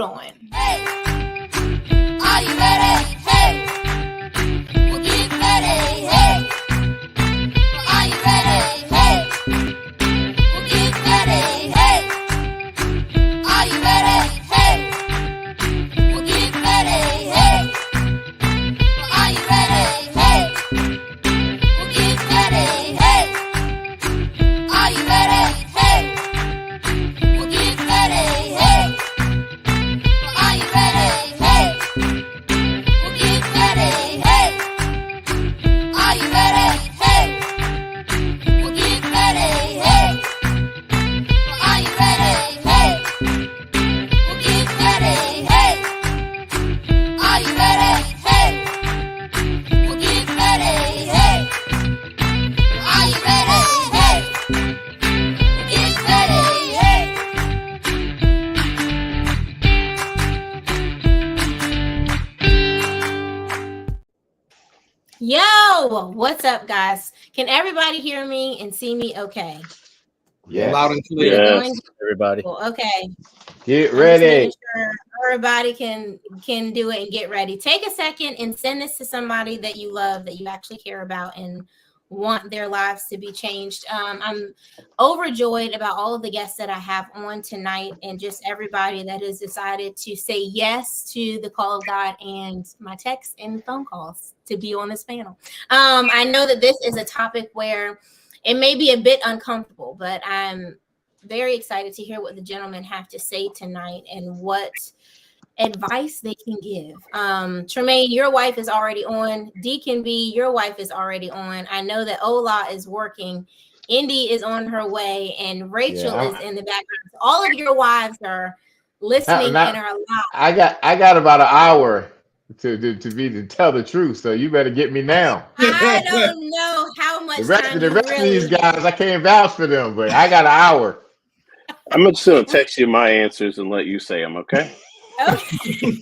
going. Hey, are you ready? Hey, we'll get ready. Hey, are you ready? Hey, we'll get ready. Hey, are you ready? Hey, we'll get ready. Hey, are you ready? Hey, we'll get ready. Hey, are you ready? Hey, we'll get ready. Hey. Are you ready? Hey, we'll get ready. Hey, are you ready? Hey, we'll get ready. Hey, are you ready? Hey, we'll get ready. Hey, are you ready? Hey, we'll get ready. Hey, are you ready? Hey, we'll get ready. Hey. Yo, what's up, guys? Can everybody hear me and see me okay? Yes. Loud and clear. Yes, everybody. Okay. Get I'm just ready. making sure everybody can do it and get ready. Take a second and send this to somebody that you love, that you actually care about and want their lives to be changed. I'm overjoyed about all of the guests that I have on tonight and just everybody that has decided to say yes to the call of God and my texts and phone calls to be on this panel. I know that this is a topic where it may be a bit uncomfortable, but I'm very excited to hear what the gentlemen have to say tonight and what advice they can give. Tremaine, your wife is already on. Deacon B, your wife is already on. I know that Ola is working. Indy is on her way, and Rachel is in the background. So all of your wives are listening and are live. I got about an hour to tell the truth, so you better get me now. I don't know how much The rest time of the you rest of really these guys, I can't vouch for them, but I got an hour. I'm just going to text you my answers and let you say them, okay? Okay.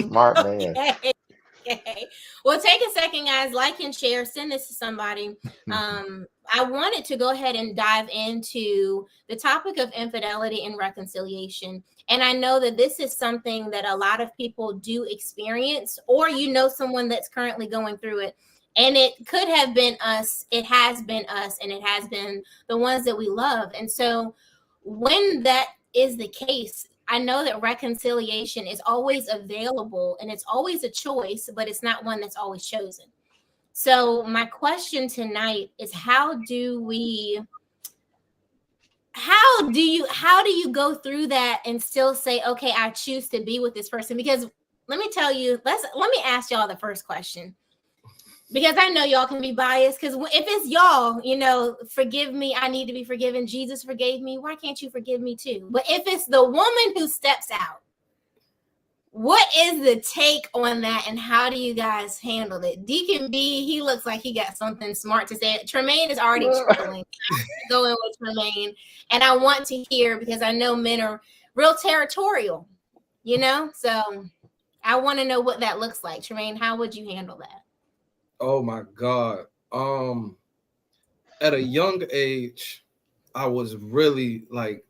Smart man. Okay. Well, take a second, guys. Like and share. Send this to somebody. I wanted to go ahead and dive into the topic of infidelity and reconciliation. And I know that this is something that a lot of people do experience, or you know someone that's currently going through it. And it could have been us. It has been us, and it has been the ones that we love. And so when that is the case, I know that reconciliation is always available and it's always a choice, but it's not one that's always chosen. So my question tonight is how do you go through that and still say, okay, I choose to be with this person? Because let me tell you, let me ask y'all the first question. Because I know y'all can be biased, because if it's y'all, you know, forgive me, I need to be forgiven, Jesus forgave me, why can't you forgive me too? But if it's the woman who steps out, what is the take on that, and how do you guys handle it? Deacon B, he looks like he got something smart to say. Tremaine is already chuckling. I'm going with Tremaine, and I want to hear, because I know men are real territorial, you know? So I want to know what that looks like. Tremaine, how would you handle that? Oh my God. At a young age, I was really like,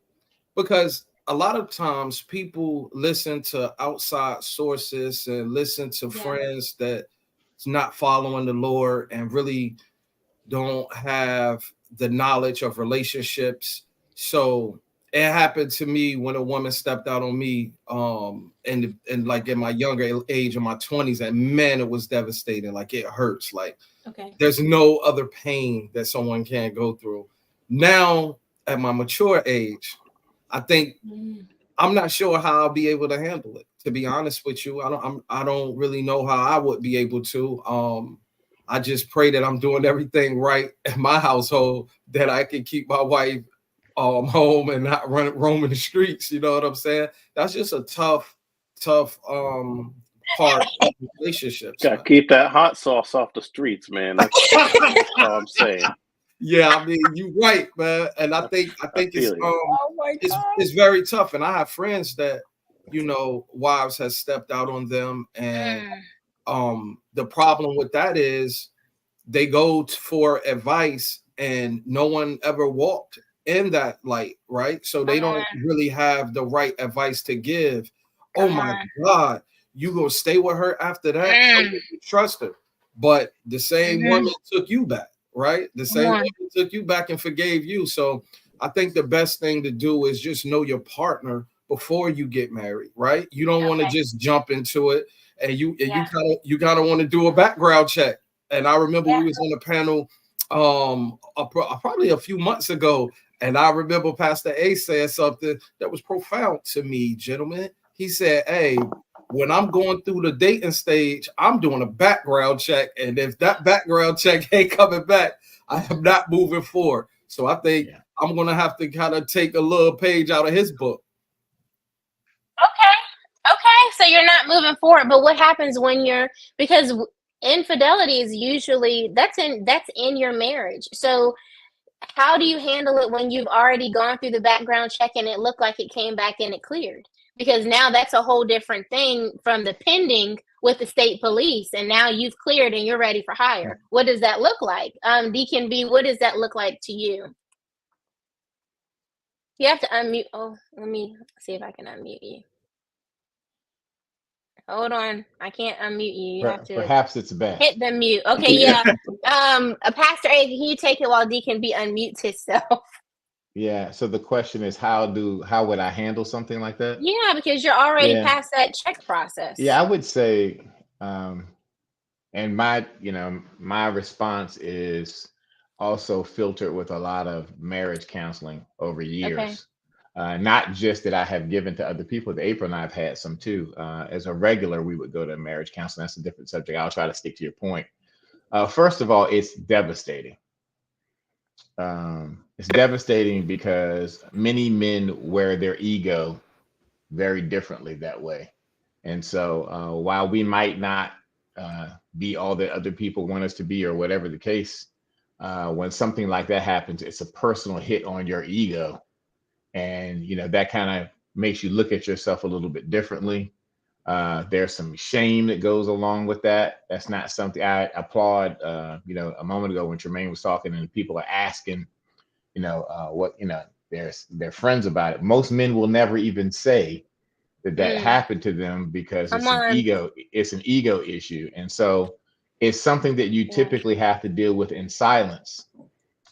because a lot of times people listen to outside sources and listen to friends that's not following the Lord and really don't have the knowledge of relationships. So it happened to me when a woman stepped out on me, and like in my younger age, in my 20s, and man, it was devastating. Like it hurts. Like there's no other pain that someone can't go through. Now, at my mature age, I think I'm not sure how I'll be able to handle it. To be honest with you, I don't really know how I would be able to. I just pray that I'm doing everything right in my household, that I can keep my wife home and not roaming the streets. You know what I'm saying? That's just a tough part of relationships. Gotta keep that hot sauce off the streets, man. That's all I'm saying. Yeah, I mean, you're right, man. And I think it's very tough. And I have friends that, you know, wives has stepped out on them, and the problem with that is they go for advice and no one ever walked in that light, right? So they don't really have the right advice to give. oh Come my on. God, you gonna stay with her after that? So Mm. you trust her. But the same Mhm. woman took you back, right? The Come same on. woman took you back and forgave you. So I think the best thing to do is just know your partner before you get married, right? You don't want to Okay. just jump into it, and you Yeah. kind of want to do a background check. And I remember Yeah. we was on a panel probably a few months ago, and I remember Pastor A said something that was profound to me, gentlemen. He said, "Hey, when I'm going through the dating stage, I'm doing a background check, and if that background check ain't coming back, I am not moving forward." So I think Yeah. I'm gonna have to kind of take a little page out of his book. Okay. Okay. So you're not moving forward, but what happens when you're because infidelity is usually that's in your marriage. So how do you handle it when you've already gone through the background check and it looked like it came back and it cleared? Because now that's a whole different thing from the pending with the state police, and now you've cleared and you're ready for hire. What does that look like? Deacon B, what does that look like to you? You have to unmute. Oh, let me see if I can unmute you. Hold on, I can't unmute you. You have to Perhaps it's best. hit the mute. Okay, yeah. Pastor A, can you take it while Deacon B unmutes himself? Yeah. So the question is, how would I handle something like that? Yeah, because you're already Yeah. past that check process. Yeah, I would say, and my response is also filtered with a lot of marriage counseling over Okay. years. Not just that I have given to other people. The April and I've had some too. As a regular, we would go to marriage counseling. That's a different subject. I'll try to stick to your point. First of all, it's devastating. It's devastating because many men wear their ego very differently that way. And so while we might not be all that other people want us to be or whatever the case, when something like that happens, it's a personal hit on your ego. And, that kind of makes you look at yourself a little bit differently. There's some shame that goes along with that. That's not something I applaud. A moment ago when Tremaine was talking and people are asking, what, their friends about it. Most men will never even say that Mm, happened to them because come on. it's an ego issue. And so it's something that you Yeah. typically have to deal with in silence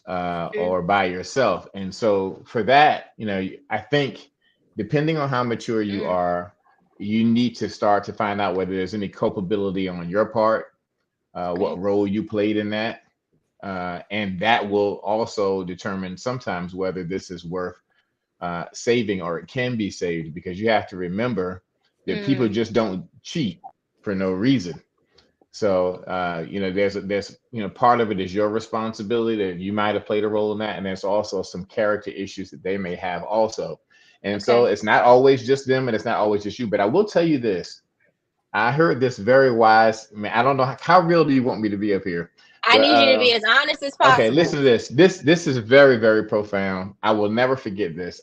True. or by yourself. And so for that, I think depending on how mature you Mm, are, you need to start to find out whether there's any culpability on your part, okay. what role you played in that. And that will also determine sometimes whether this is worth saving or it can be saved, because you have to remember that people Mm, just don't cheat for no reason. So there's part of it is your responsibility that you might have played a role in that, and there's also some character issues that they may have also. And so okay. it's not always just them, and it's not always just you. But I will tell you this: I heard this very wise man. I don't know how real do you want me to be up here, I but need you to be as honest as okay, possible. listen to this. This is very, very profound. I will never forget this.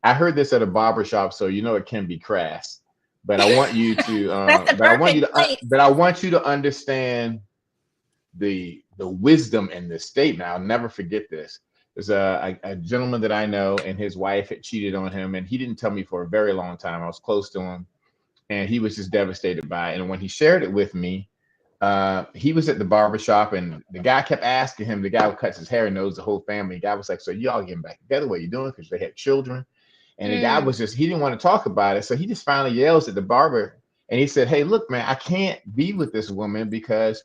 I heard this at a barber shop, so it can be crass. But I want you to, That's the perfect place. but I want you to understand the wisdom in this statement. I'll never forget this. There's a gentleman that I know, and his wife had cheated on him, and he didn't tell me for a very long time. I was close to him, and he was just devastated by it. And when he shared it with me, he was at the barber shop, and the guy kept asking him. The guy who cuts his hair and knows the whole family. The guy was like, "So you all getting back together? What are you doing?" Because they had children. And the guy Mm, was he didn't want to talk about it. So he just finally yells at the barber, and he said, "Hey, look, man, I can't be with this woman because,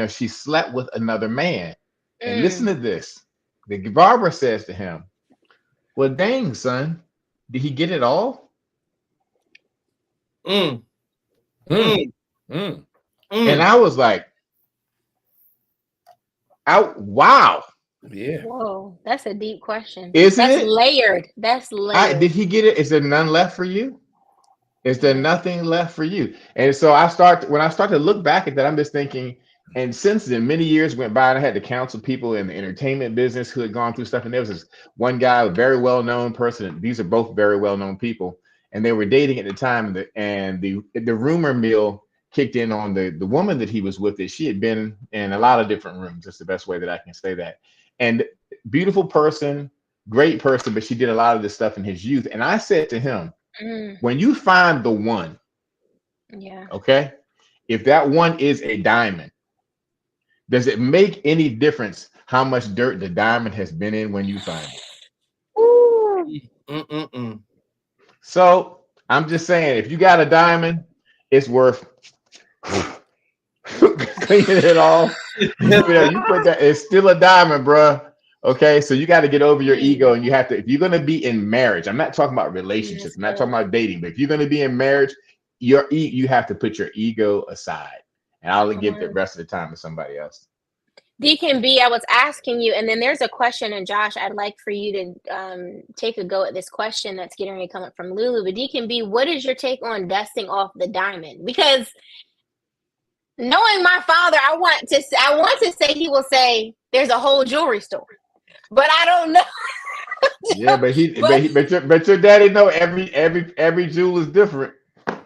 she slept with another man." And listen mm. to this. The barber says to him, "Well, dang, son, did he get it all?" Mm, Mm, mm, mm. And mm. I was like, wow, Yeah. Whoa, that's a deep question. isn't That's it? layered. That's Did layered. he get it? Is there none left for you? Is there Yeah. nothing left for you? And so when I start to look back at that, I'm just thinking, and since then, many years went by, and I had to counsel people in the entertainment business who had gone through stuff. And there was this one guy, a very well-known person. These are both very well-known people, and they were dating at the time. And the rumor mill kicked in on the woman that he was with. That she had been in a lot of different rooms. That's the best way that I can say that. And beautiful person, great person, but she did a lot of this stuff in his youth. And I said to him, Mm, when you find the one, Yeah. Okay. If that one is a diamond, does it make any difference how much dirt the diamond has been in when you find it? Ooh. Mm-mm-mm. So I'm just saying, if you got a diamond, it's worth cleaning it off. You put that, it's still a diamond, bruh. Okay, so you got to get over your ego, and you have to. If you're gonna be in marriage, I'm not talking about relationships. I'm not talking about dating, but if you're gonna be in marriage, you have to put your ego aside, and I'll give the rest of the time to somebody else. Deacon B, I was asking you, and then there's a question, and Josh, I'd like for you to take a go at this question that's getting ready to come up from Lulu. But Deacon B, what is your take on dusting off the diamond? Because knowing my father, I want to say he will say there's a whole jewelry store, but I don't know. Yeah, but your daddy know every jewel is different.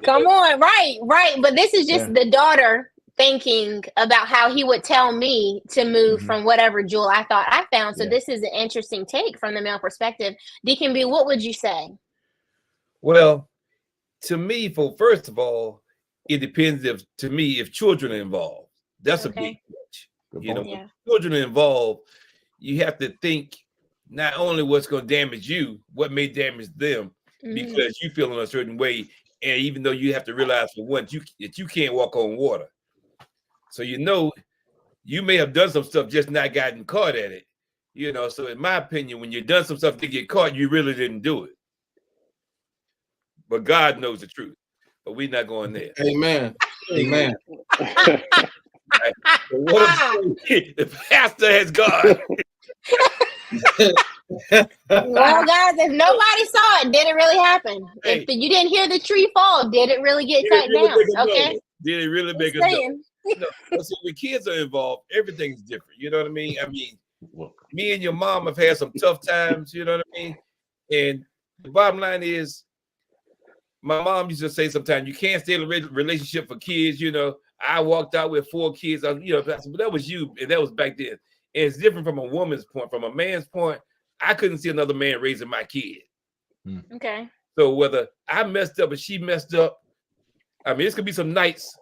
Come on, right. But this is just Yeah. the daughter thinking about how he would tell me to move from whatever jewel I thought I found. So this is an interesting take from the male perspective. Deacon B, what would you say? Well, to me, first of all, it depends if children are involved. That's a big catch. When children are involved, you have to think not only what's going to damage you, what may damage them because you feel in a certain way. And even though you have to realize for once that you can't walk on water. So you may have done some stuff, just not gotten caught at it. So in my opinion, when you've done some stuff to get caught, you really didn't do it. But God knows the truth. But we're not going there. Amen. Amen. Right. The pastor has gone. Well, guys, if nobody saw it, did it really happen? Hey. If you didn't hear the tree fall, did it really get cut down? Okay. Did it really make a noise? So when kids are involved, everything's different. You know what I mean? Me and your mom have had some tough times. You know what I mean? And the bottom line is, my mom used to say sometimes you can't stay in a relationship for kids. I walked out with 4 kids. But that was you, and that was back then. And it's different from a woman's point. From a man's point, I couldn't see another man raising my kid. Okay. So whether I messed up or she messed up, it's gonna be some nights.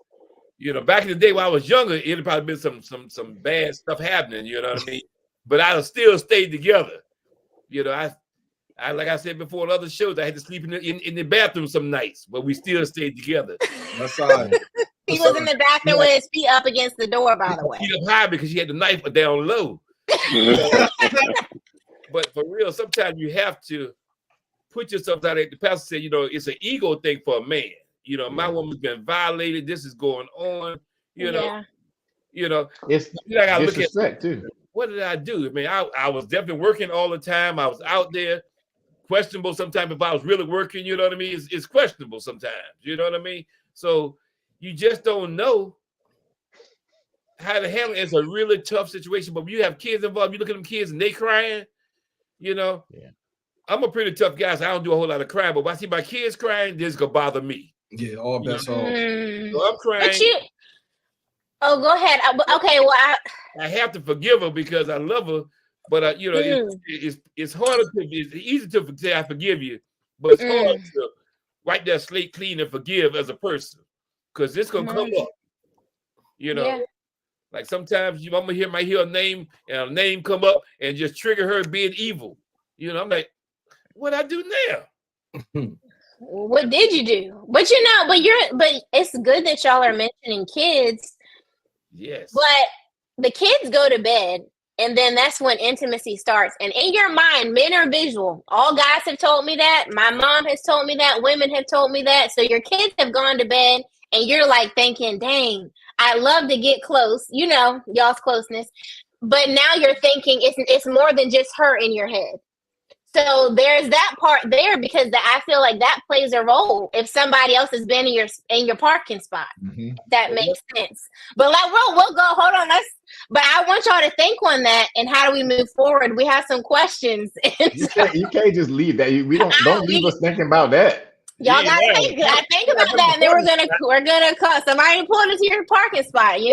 Back in the day when I was younger, it'd probably been some bad stuff happening. You know what I mean? But I'd have still stayed together. I like I said before in other shows, I had to sleep in the bathroom some nights, but we still stayed together. That's all right. He was in the bathroom with his feet up against the door, by the way. Feet up high because she had the knife down low. But for real, sometimes you have to put yourself out there. The pastor said, it's an ego thing for a man. My woman's been violated. This is going on. It's disrespect too. What did I do? I was definitely working all the time. I was out there. Questionable sometimes if I was really working. You know what I mean? It's questionable sometimes. You know what I mean? So you just don't know how to handle it. It's a really tough situation. But when you have kids involved, you look at them kids and they crying. I'm a pretty tough guy, so I don't do a whole lot of crying. But when I see my kids crying, this is gonna bother me. Yeah, all bets off. So I'm crying. Oh, go ahead. Okay, well, I have to forgive her because I love her. But it's harder it's easy to say I forgive you, but it's hard to wipe that slate clean and forgive as a person because it's gonna come up. Like sometimes your mama might hear a name and a name come up and just trigger her being evil. I'm like, what I do now? What did you do? But but it's good that y'all are mentioning kids. Yes. But the kids go to bed, and then that's when intimacy starts. And in your mind, men are visual. All guys have told me that. My mom has told me that. Women have told me that. So your kids have gone to bed, and you're like thinking, dang, I love to get close. Y'all's closeness. But now you're thinking it's more than just her in your head. So there's that part there because I feel like that plays a role if somebody else has been in your parking spot. That makes sense. But we'll go. Hold on. But I want y'all to think on that and how do we move forward? We have some questions. You can't just leave that. We don't leave us thinking about that. Y'all gotta think about that, and then we're gonna call somebody pulled into your parking spot. They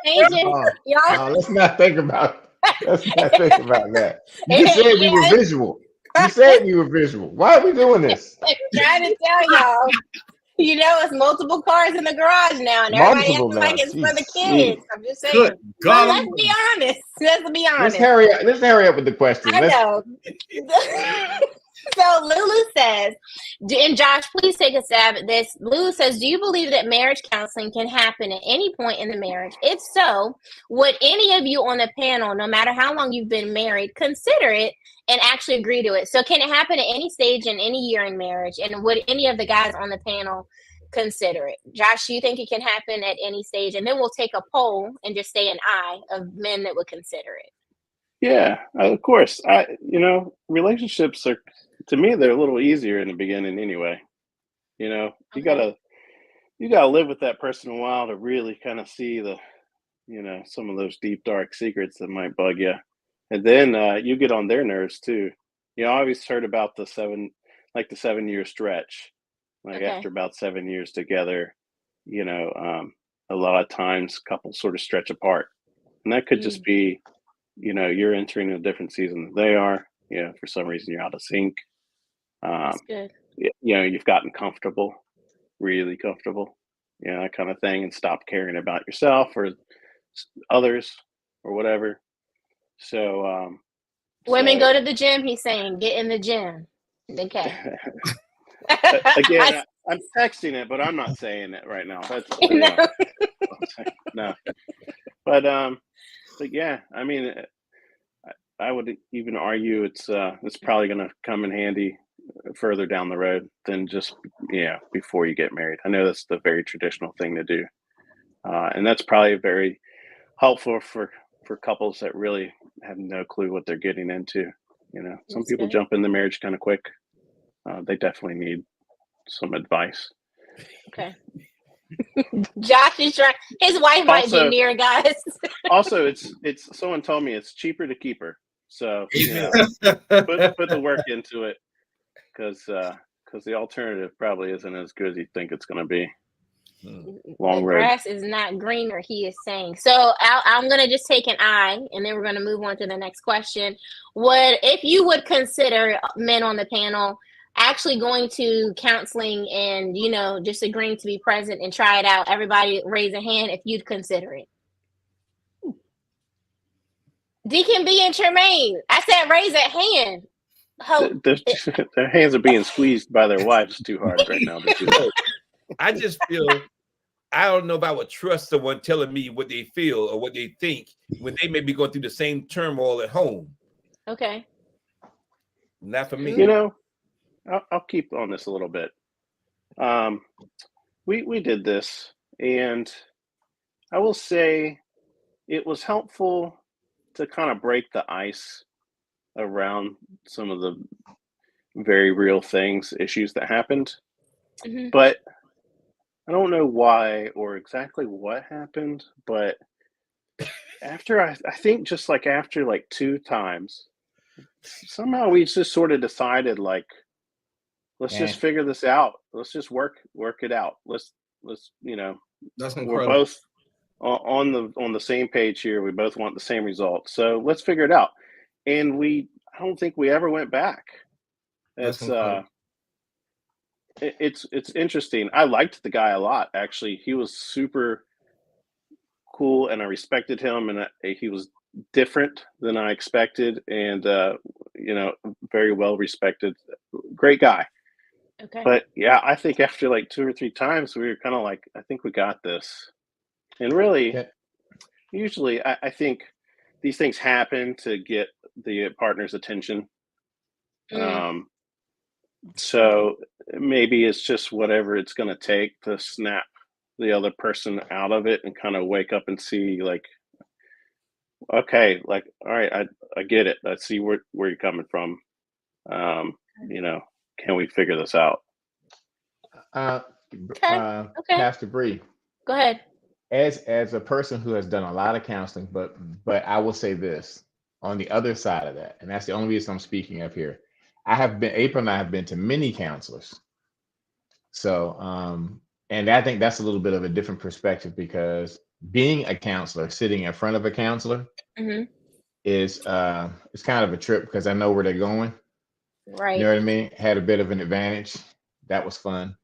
change it. Y'all. Let's not think about. Let's not think about that. You said we were visual. You said we were visual. Why are we doing this? I'm trying to tell y'all. You know, it's multiple cars in the garage now, and everybody Multiple acting like now. it's for the Jeez. kids. I'm just saying. Good But God. let's be honest. Let's be Let's honest. hurry up. Let's hurry up with the questions. I know. So Lulu says, and Josh, please take a stab at this. Lulu says, do you believe that marriage counseling can happen at any point in the marriage? If so, would any of you on the panel, no matter how long you've been married, consider it and actually agree to it? So can it happen at any stage in any year in marriage? And would any of the guys on the panel consider it? Josh, do you think it can happen at any stage? And then we'll take a poll and just say an aye of men that would consider it. Yeah, of course. Relationships are, to me, they're a little easier in the beginning anyway. You know, you gotta live with that person a while to really kind of see some of those deep dark secrets that might bug you, and then you get on their nerves too. I always heard about the 7-year stretch. Like after about 7 years together, a lot of times couples sort of stretch apart, and that could just be, you're entering a different season than they are. For some reason you're out of sync. That's good. You've gotten comfortable, really comfortable, that kind of thing, and stop caring about yourself or others or whatever. So women go to the gym. He's saying, get in the gym. Okay. Again, I'm texting it, but I'm not saying it right now. That's no. But yeah, I mean, I would even argue it's probably going to come in handy further down the road than just before you get married. I know that's the very traditional thing to do, and that's probably very helpful for couples that really have no clue what they're getting into. Some people jump in the marriage kind of quick. They definitely need some advice. Okay. Josh is trying. His wife might be near, guys. Also, it's someone told me it's cheaper to keep her. So put the work into it, because the alternative probably isn't as good as you think it's going to be. Long the road. Grass is not greener, he is saying. So I'm going to just take an aye, and then we're going to move on to the next question. If you would consider, men on the panel, actually going to counseling and just agreeing to be present and try it out? Everybody raise a hand if you'd consider it. Deacon B and Tremaine, I said raise a hand. Their hands are being squeezed by their wives too hard right now. I just feel, I don't know if I would trust someone telling me what they feel or what they think when they may be going through the same turmoil at home. Okay. Not for me. I'll keep on this a little bit. We did this, and I will say it was helpful to kind of break the ice around some of the very real issues that happened. Mm-hmm. But I don't know why or exactly what happened, but after I think just like after like 2 times, somehow we just sort of decided, like, let's just figure this out. Let's just work it out. Let's That's incredible. We're both on the same page here. We both want the same result. So let's figure it out. And I don't think we ever went back. It's interesting. I liked the guy a lot, actually. He was super cool, and I respected him, and he was different than I expected, and very well respected. Great guy. Okay. But yeah, I think after like 2 or 3 times, we were kind of like, I think we got this. And really, usually I think these things happen to get the partner's attention. So maybe it's just whatever it's going to take to snap the other person out of it and kind of wake up and see, like, okay, like, all right, I get it. I see where you're coming from. Can we figure this out? Okay. Pastor Bree. Go ahead. As a person who has done a lot of counseling, but I will say this on the other side of that, and that's the only reason I'm speaking up here. April and I have been to many counselors. So, and I think that's a little bit of a different perspective, because being a counselor, sitting in front of a counselor, is it's kind of a trip, because I know where they're going. Right. You know what I mean? Had a bit of an advantage. That was fun.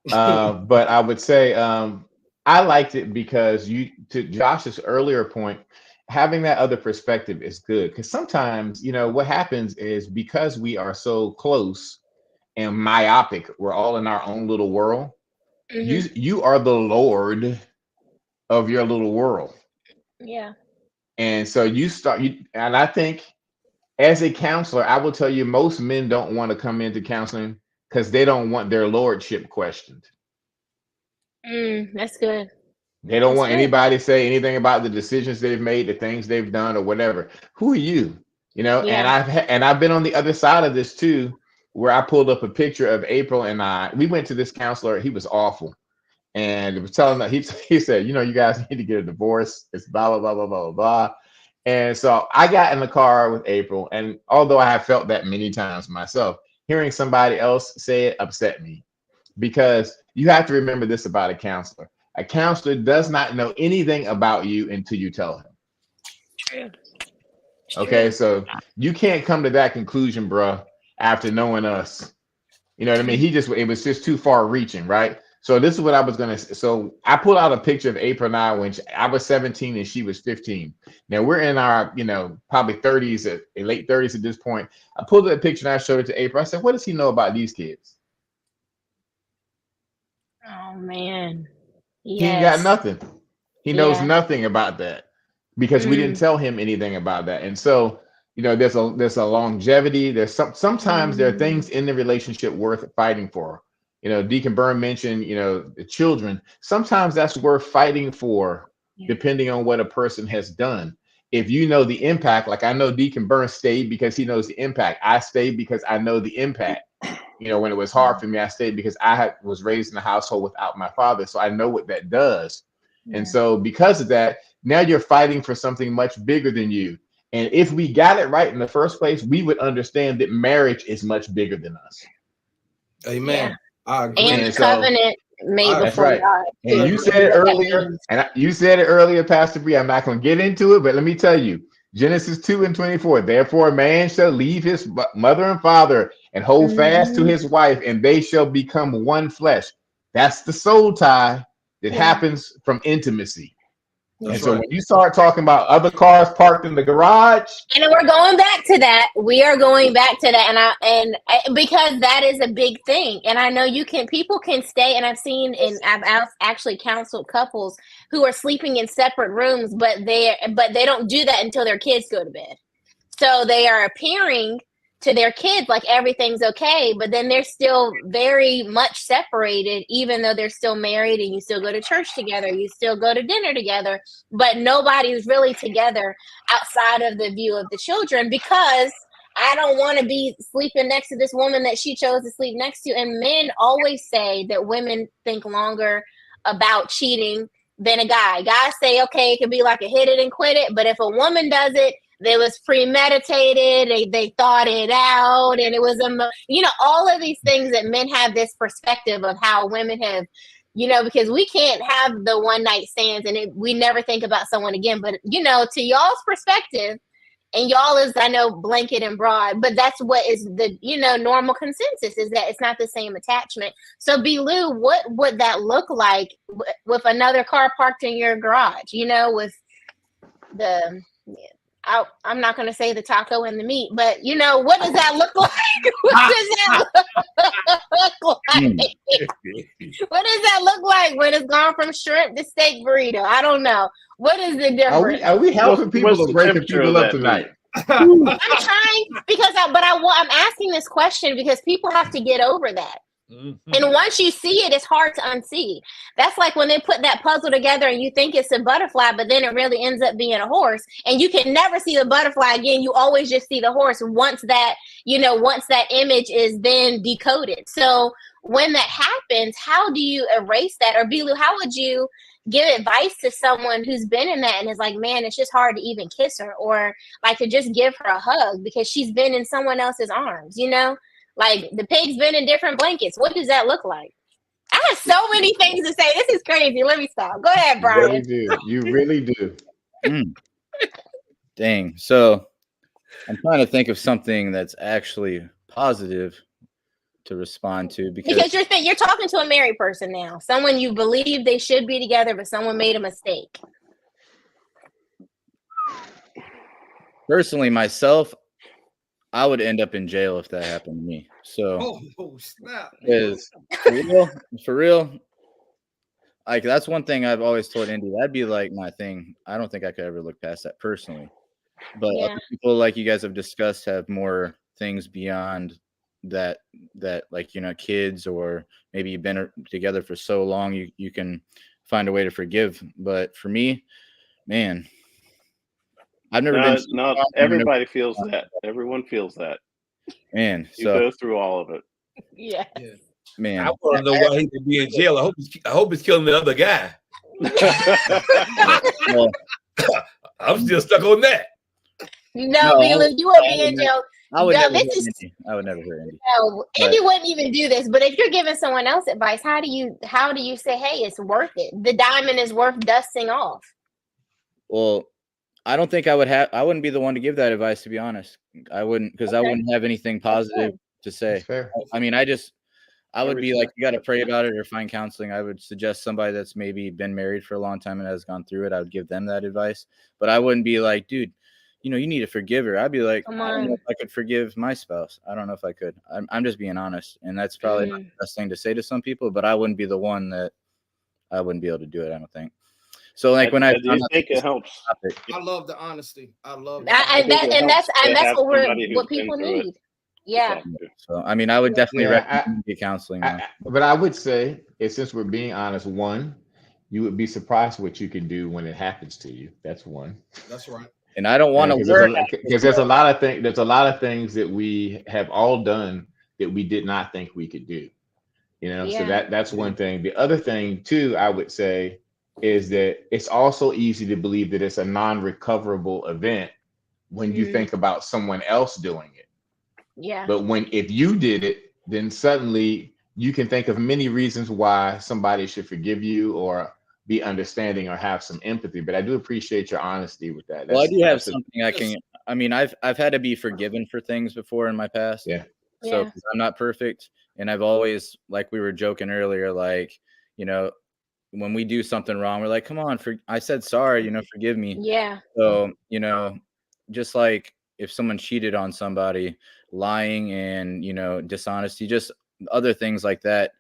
But I would say I liked it because to Josh's earlier point, having that other perspective is good. Because sometimes, what happens is because we are so close and myopic, we're all in our own little world. You are the Lord of your little world. Yeah. And so and I think as a counselor, I will tell you most men don't want to come into counseling because they don't want their lordship questioned. That's good. They don't That's want good. anybody to say anything about the decisions they've made, the things they've done, or whatever. Who are you? Yeah. And I've been on the other side of this too, where I pulled up a picture of April and we went to this counselor. He was awful. And it was telling that he said, you guys need to get a divorce. It's blah, blah, blah, blah, blah, blah. And so I got in the car with April. And although I have felt that many times myself, hearing somebody else say it upset me, because you have to remember this about a counselor. A counselor does not know anything about you until you tell him. True. Okay, so you can't come to that conclusion, bro, after knowing us. You know what I mean? It was just too far reaching, right? So this is what I was gonna say. So I pulled out a picture of April and I when I was 17 and she was 15. Now we're in our, probably 30s, late 30s at this point. I pulled that picture and I showed it to April. I said, what does he know about these kids? Oh man. He ain't got nothing. He knows Yeah. nothing about that because we didn't tell him anything about that. And so, there's a longevity. Sometimes there are things in the relationship worth fighting for. Deacon Byrne mentioned, the children. Sometimes that's worth fighting for, depending on what a person has done. If you know the impact, like I know Deacon Byrne stayed because he knows the impact. I stayed because I know the impact. When it was hard for me, I stayed because was raised in a household without my father. So I know what that does. Yeah. And so because of that, now you're fighting for something much bigger than you. And if we got it right in the first place, we would understand that marriage is much bigger than us. Amen. Yeah. I agree. And the covenant made before right. God. And you said it earlier, you said it earlier, Pastor Bree. I'm not going to get into it, but let me tell you, Genesis 2:24. Therefore, a man shall leave his mother and father and hold fast to his wife, and they shall become one flesh. That's the soul tie that happens from intimacy. And so when you start talking about other cars parked in the garage, and we're going back to that, and because that is a big thing, and I know people can stay, and I've actually counseled couples who are sleeping in separate rooms, but they don't do that until their kids go to bed. So they are appearing to their kids like everything's okay, but then they're still very much separated, even though they're still married, and you still go to church together, you still go to dinner together, but nobody's really together outside of the view of the children, because I don't want to be sleeping next to this woman that she chose to sleep next to. And men always say that women think longer about cheating than a guy. Guys say, okay, it could be like a hit it and quit it, but if a woman does it, it was premeditated. They thought it out, and it was all of these things that men have this perspective of how women have, because we can't have the one night stands and we never think about someone again. But to y'all's perspective, and y'all is, I know, blanket and broad, but that's what is the normal consensus, is that it's not the same attachment. So, B. Lou, what would that look like with another car parked in your garage? With the I'm not going to say the taco and the meat, but what does that look like? What does that look like? What does that look like when it's gone from shrimp to steak burrito? I don't know. What is the difference? Are we helping people or breaking people up tonight? I'm trying I'm asking this question because people have to get over that. And once you see it, it's hard to unsee. That's like when they put that puzzle together and you think it's a butterfly, but then it really ends up being a horse, and you can never see the butterfly again. You always just see the horse once that image is then decoded. So when that happens, how do you erase that? Or Bilu, how would you give advice to someone who's been in that and is like, man, it's just hard to even kiss her, or like to just give her a hug because she's been in someone else's arms, Like the pig's been in different blankets. What does that look like? I have so many things to say. This is crazy. Let me stop. Go ahead, Brian. You really do. Dang. So I'm trying to think of something that's actually positive to respond to because you're talking to a married person now, someone you believe they should be together, but someone made a mistake. Personally, myself, I would end up in jail if that happened to me. So, snap! Is for real. Like that's one thing I've always told Indy. That'd be like my thing. I don't think I could ever look past that personally. But other people, like you guys have discussed, have more things beyond that. That like kids, or maybe you've been together for so long, you can find a way to forgive. But for me, man, I've never been. No, everybody feels that. Everyone feels that. Man, you go through all of it. Yeah. Man, I want to know why he could be in jail. I hope he's killing the other guy. Well, I'm still stuck on that. No, Belu, you won't be in jail. I would never hurt Indy. No, Indy wouldn't even do this. But if you're giving someone else advice, how do you say, hey, it's worth it? The diamond is worth dusting off. Well, I don't think I wouldn't be the one to give that advice, to be honest. I wouldn't, because I wouldn't have anything positive to say. I mean, I would be like, you got to pray about it or find counseling. I would suggest somebody that's maybe been married for a long time and has gone through it. I would give them that advice, but I wouldn't be like, dude, you need to forgive her. I'd be like, I don't know if I could forgive my spouse. I don't know if I could. I'm just being honest. And that's probably not the best thing to say to some people, but I wouldn't be the one that I wouldn't be able to do it. I don't think. So like when I think it helps. I love the honesty. I love that's what people need. Yeah. So I mean, I would definitely recommend get counseling. But I would say, since we're being honest, one, you would be surprised what you can do when it happens to you. That's one. That's right. And I don't want to work because there's a lot of things. There's a lot of things that we have all done that we did not think we could do. So that's one thing. The other thing too, I would say, is that it's also easy to believe that it's a non-recoverable event when you think about someone else doing it. Yeah. But if you did it, then suddenly you can think of many reasons why somebody should forgive you or be understanding or have some empathy. But I do appreciate your honesty with that. Well, I do have something I've had to be forgiven for things before in my past. Yeah. So I'm not perfect. And I've always, like we were joking earlier, like, when we do something wrong, we're like, come on, I said sorry, forgive me. Yeah. So, just like if someone cheated on somebody, lying and, dishonesty, just other things like that,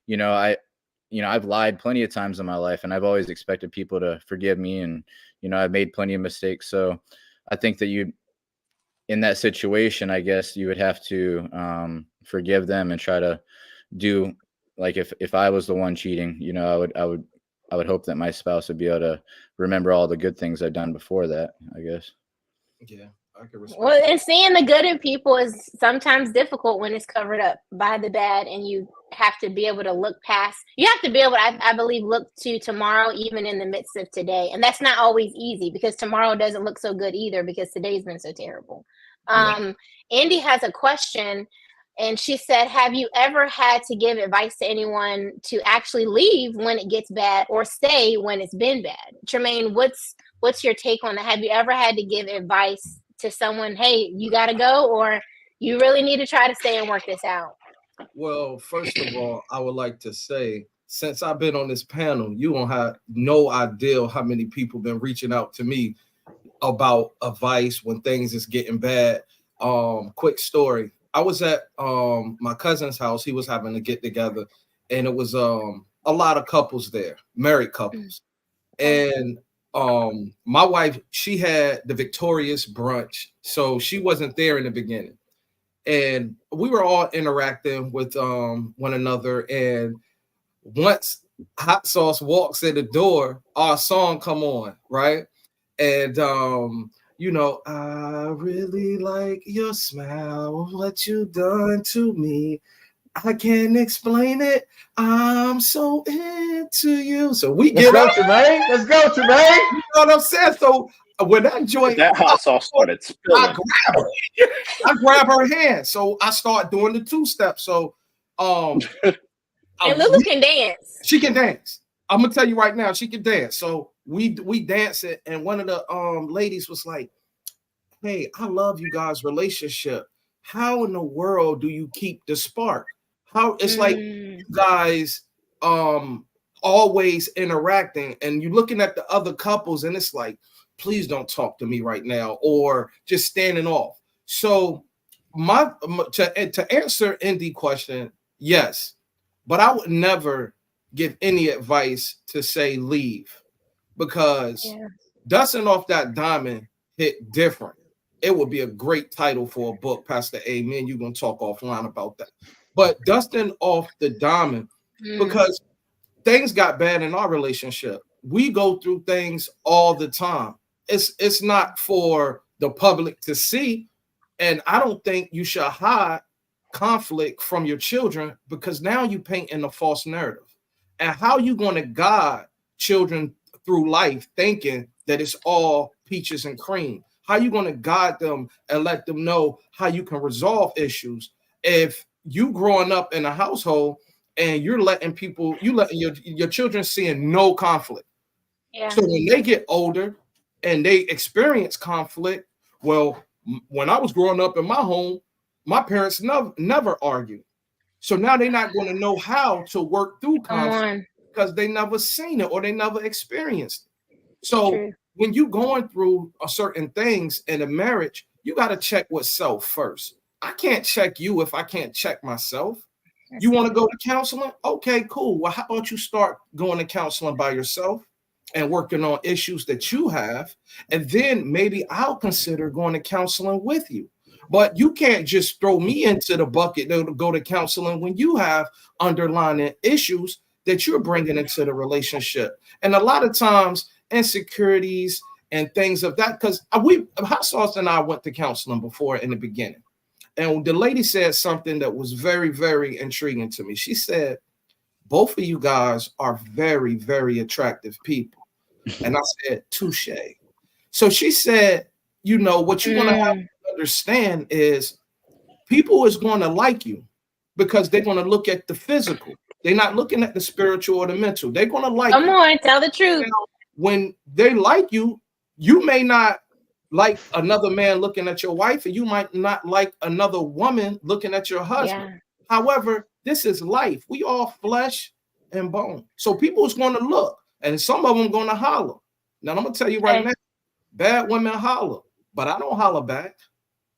I've lied plenty of times in my life and I've always expected people to forgive me and, I've made plenty of mistakes. So I think that in that situation, I guess you would have to forgive them and try to do, like if I was the one cheating, I would hope that my spouse would be able to remember all the good things I've done before that, I guess. Yeah, I can respect. Well, and seeing the good in people is sometimes difficult when it's covered up by the bad, and you have to be able to look past. You have to be able to, I believe, look to tomorrow, even in the midst of today. And that's not always easy because tomorrow doesn't look so good either because today's been so terrible. Andy has a question. And she said, have you ever had to give advice to anyone to actually leave when it gets bad or stay when it's been bad? Tremaine, what's your take on that? Have you ever had to give advice to someone, hey, you got to go, or you really need to try to stay and work this out? Well, first of all, I would like to say, since I've been on this panel, you don't have no idea how many people been reaching out to me about advice when things is getting bad. Quick story. I was at my cousin's house. He was having a get together, and it was a lot of couples there, married couples. And my wife, she had the victorious brunch, so she wasn't there in the beginning. And we were all interacting with one another. And once Hot Sauce walks in the door, our song come on, right? And I really like your smile, what you done to me. I can't explain it. I'm so into you. So we get up. Let's go, Tremaine. You know what I'm saying? So when that joint, that hot sauce started spilling, I grab her hand. So I start doing the two steps. So and Lulu can dance. She can dance. I'm gonna tell you right now, she can dance. So we dance it, and one of the ladies was like, hey, I love you guys' relationship. How in the world do you keep the spark? How it's like you guys always interacting, and you're looking at the other couples, and it's like, please don't talk to me right now, or just standing off. So to answer Indy question, yes, but I would never give any advice to say leave, because dusting off that diamond hit different. It would be a great title for a book, Pastor Amen. You're gonna talk offline about that. But dusting off the diamond, because things got bad in our relationship. We go through things all the time. It's not for the public to see, and I don't think you should hide conflict from your children, because now you painting a false narrative. And how you going to guide children through life thinking that it's all peaches and cream? How you going to guide them and let them know how you can resolve issues if you growing up in a household and you're letting your children seeing no conflict? So when they get older and they experience conflict, well, when I was growing up in my home, my parents never argued. So now they're not going to know how to work through conflict because they never seen it or they never experienced it. So when you going through certain things in a marriage, you got to check with self first. I can't check you if I can't check myself. You want to go to counseling? Okay, cool. Well, how about you start going to counseling by yourself and working on issues that you have, and then maybe I'll consider going to counseling with you. But you can't just throw me into the bucket to go to counseling when you have underlying issues that you're bringing into the relationship. And a lot of times insecurities and things of that, because Hot Sauce and I went to counseling before in the beginning. And the lady said something that was very, very intriguing to me. She said, both of you guys are very, very attractive people. And I said, touche. So she said, you know, what you're going to have to understand is people is going to like you because they're going to look at the physical. They're not looking at the spiritual or the mental. They're going to like you. Come on, tell the truth. Now, when they like you, you may not like another man looking at your wife, and you might not like another woman looking at your husband. Yeah. However, this is life. We all flesh and bone. So people is going to look, and some of them going to holler. Now, I'm going to tell you right now, bad women holler, but I don't holler back.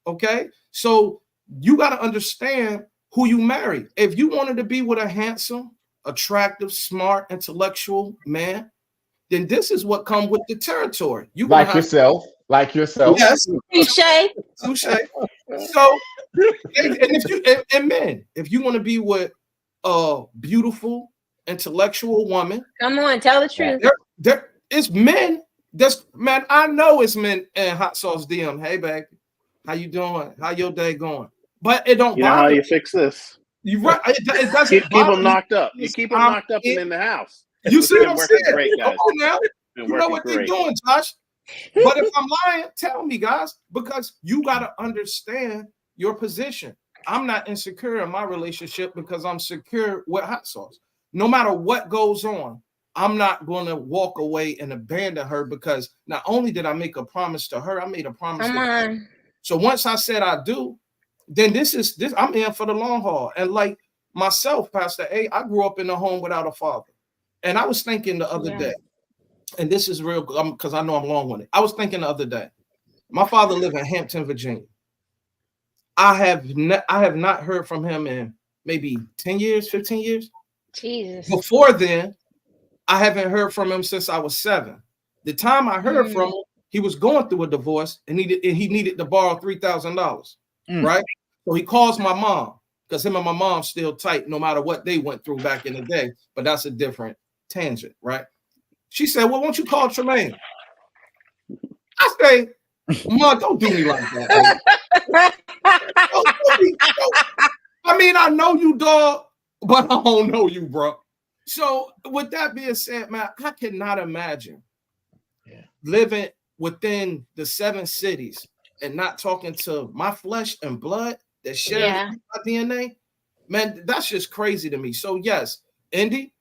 Okay? So you got to understand who you marry. If you wanted to be with a handsome, attractive, smart, intellectual man, then this is what comes with the territory. You like yourself. Yes. Touche. So, and men, if you want to be with a beautiful, intellectual woman, come on, tell the truth. There is men. Man, I know it's men and Hot Sauce DM. Hey, babe, how you doing? How your day going? But it don't. You know how you fix this? You right? It doesn't keep them knocked up. You keep them knocked up and in the house. You see what I'm saying? Great, guys. Come on now. You know what they're doing, Josh. But if I'm lying, tell me, guys, because you got to understand your position. I'm not insecure in my relationship because I'm secure with Hot Sauce. No matter what goes on, I'm not going to walk away and abandon her, because not only did I make a promise to her, I made a promise to her. So once I said I do, then this I'm in for the long haul. And like myself, Pastor A, I grew up in a home without a father. And I was thinking the other day, and this is real because I know I'm long with it. I was thinking the other day, my father lived in Hampton, Virginia. I have not heard from him in maybe 10 years, 15 years. Jesus. Before then, I haven't heard from him since I was 7. The time I heard from him, he was going through a divorce and he needed to borrow $3,000. Right? So he calls my mom, because him and my mom still tight no matter what they went through back in the day. But that's a different tangent, right? She said, well, won't you call Tremaine? I say, Mom, don't do me like that. I mean, I know you, dog, but I don't know you, bro. So with that being said, man, I cannot imagine living within the 7 cities and not talking to my flesh and blood that share my DNA. Man, that's just crazy to me. So yes, Indy,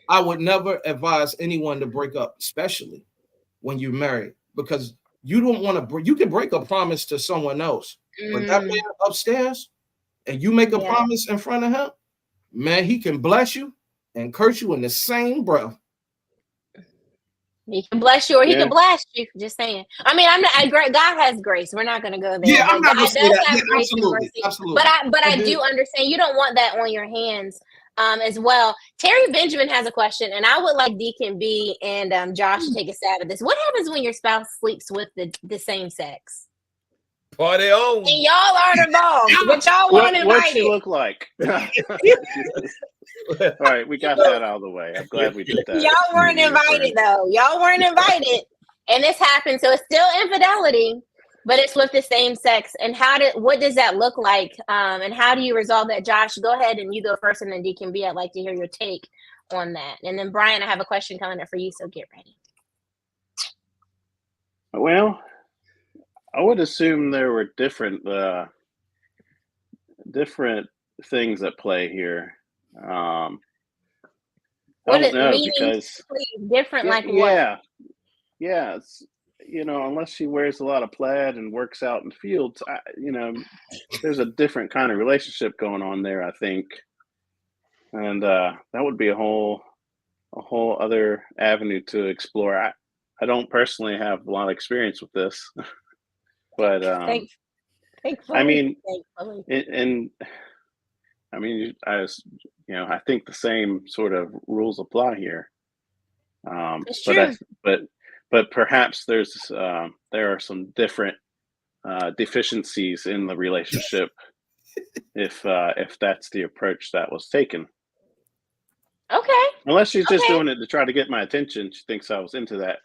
I would never advise anyone to break up, especially when you're married, because you don't want to. You can break a promise to someone else, but that man upstairs, and you make a promise in front of him, man, he can bless you and curse you in the same breath. He can bless you or he can blast you. Just saying. I mean, God has grace. We're not going to go there. Yeah, I'm not going to say that. Have Yeah, grace and mercy. absolutely. But I do understand you don't want that on your hands as well. Terry Benjamin has a question, and I would like Deacon B and Josh to take a stab at this. What happens when your spouse sleeps with the same sex? Party on. And y'all aren't involved, but y'all weren't invited. What's she look like? All right, we got that out of the way. I'm glad we did that. Y'all weren't invited, though. Y'all weren't invited. And this happened. So it's still infidelity, but it's with the same sex. And what does that look like? And how do you resolve that? Josh, go ahead and you go first, and then Deacon B, I'd like to hear your take on that. And then Brian, I have a question coming up for you, so get ready. Well, I would assume there were different things at play here. I don't know, because different, like what? Yeah, it's, unless she wears a lot of plaid and works out in fields, there's a different kind of relationship going on there, I think, and that would be a whole other avenue to explore. I don't personally have a lot of experience with this, but thankfully. I mean, and I mean, I think the same sort of rules apply here. It's true. But perhaps there are some different deficiencies in the relationship if that's the approach that was taken. Okay. Unless she's just doing it to try to get my attention. She thinks I was into that.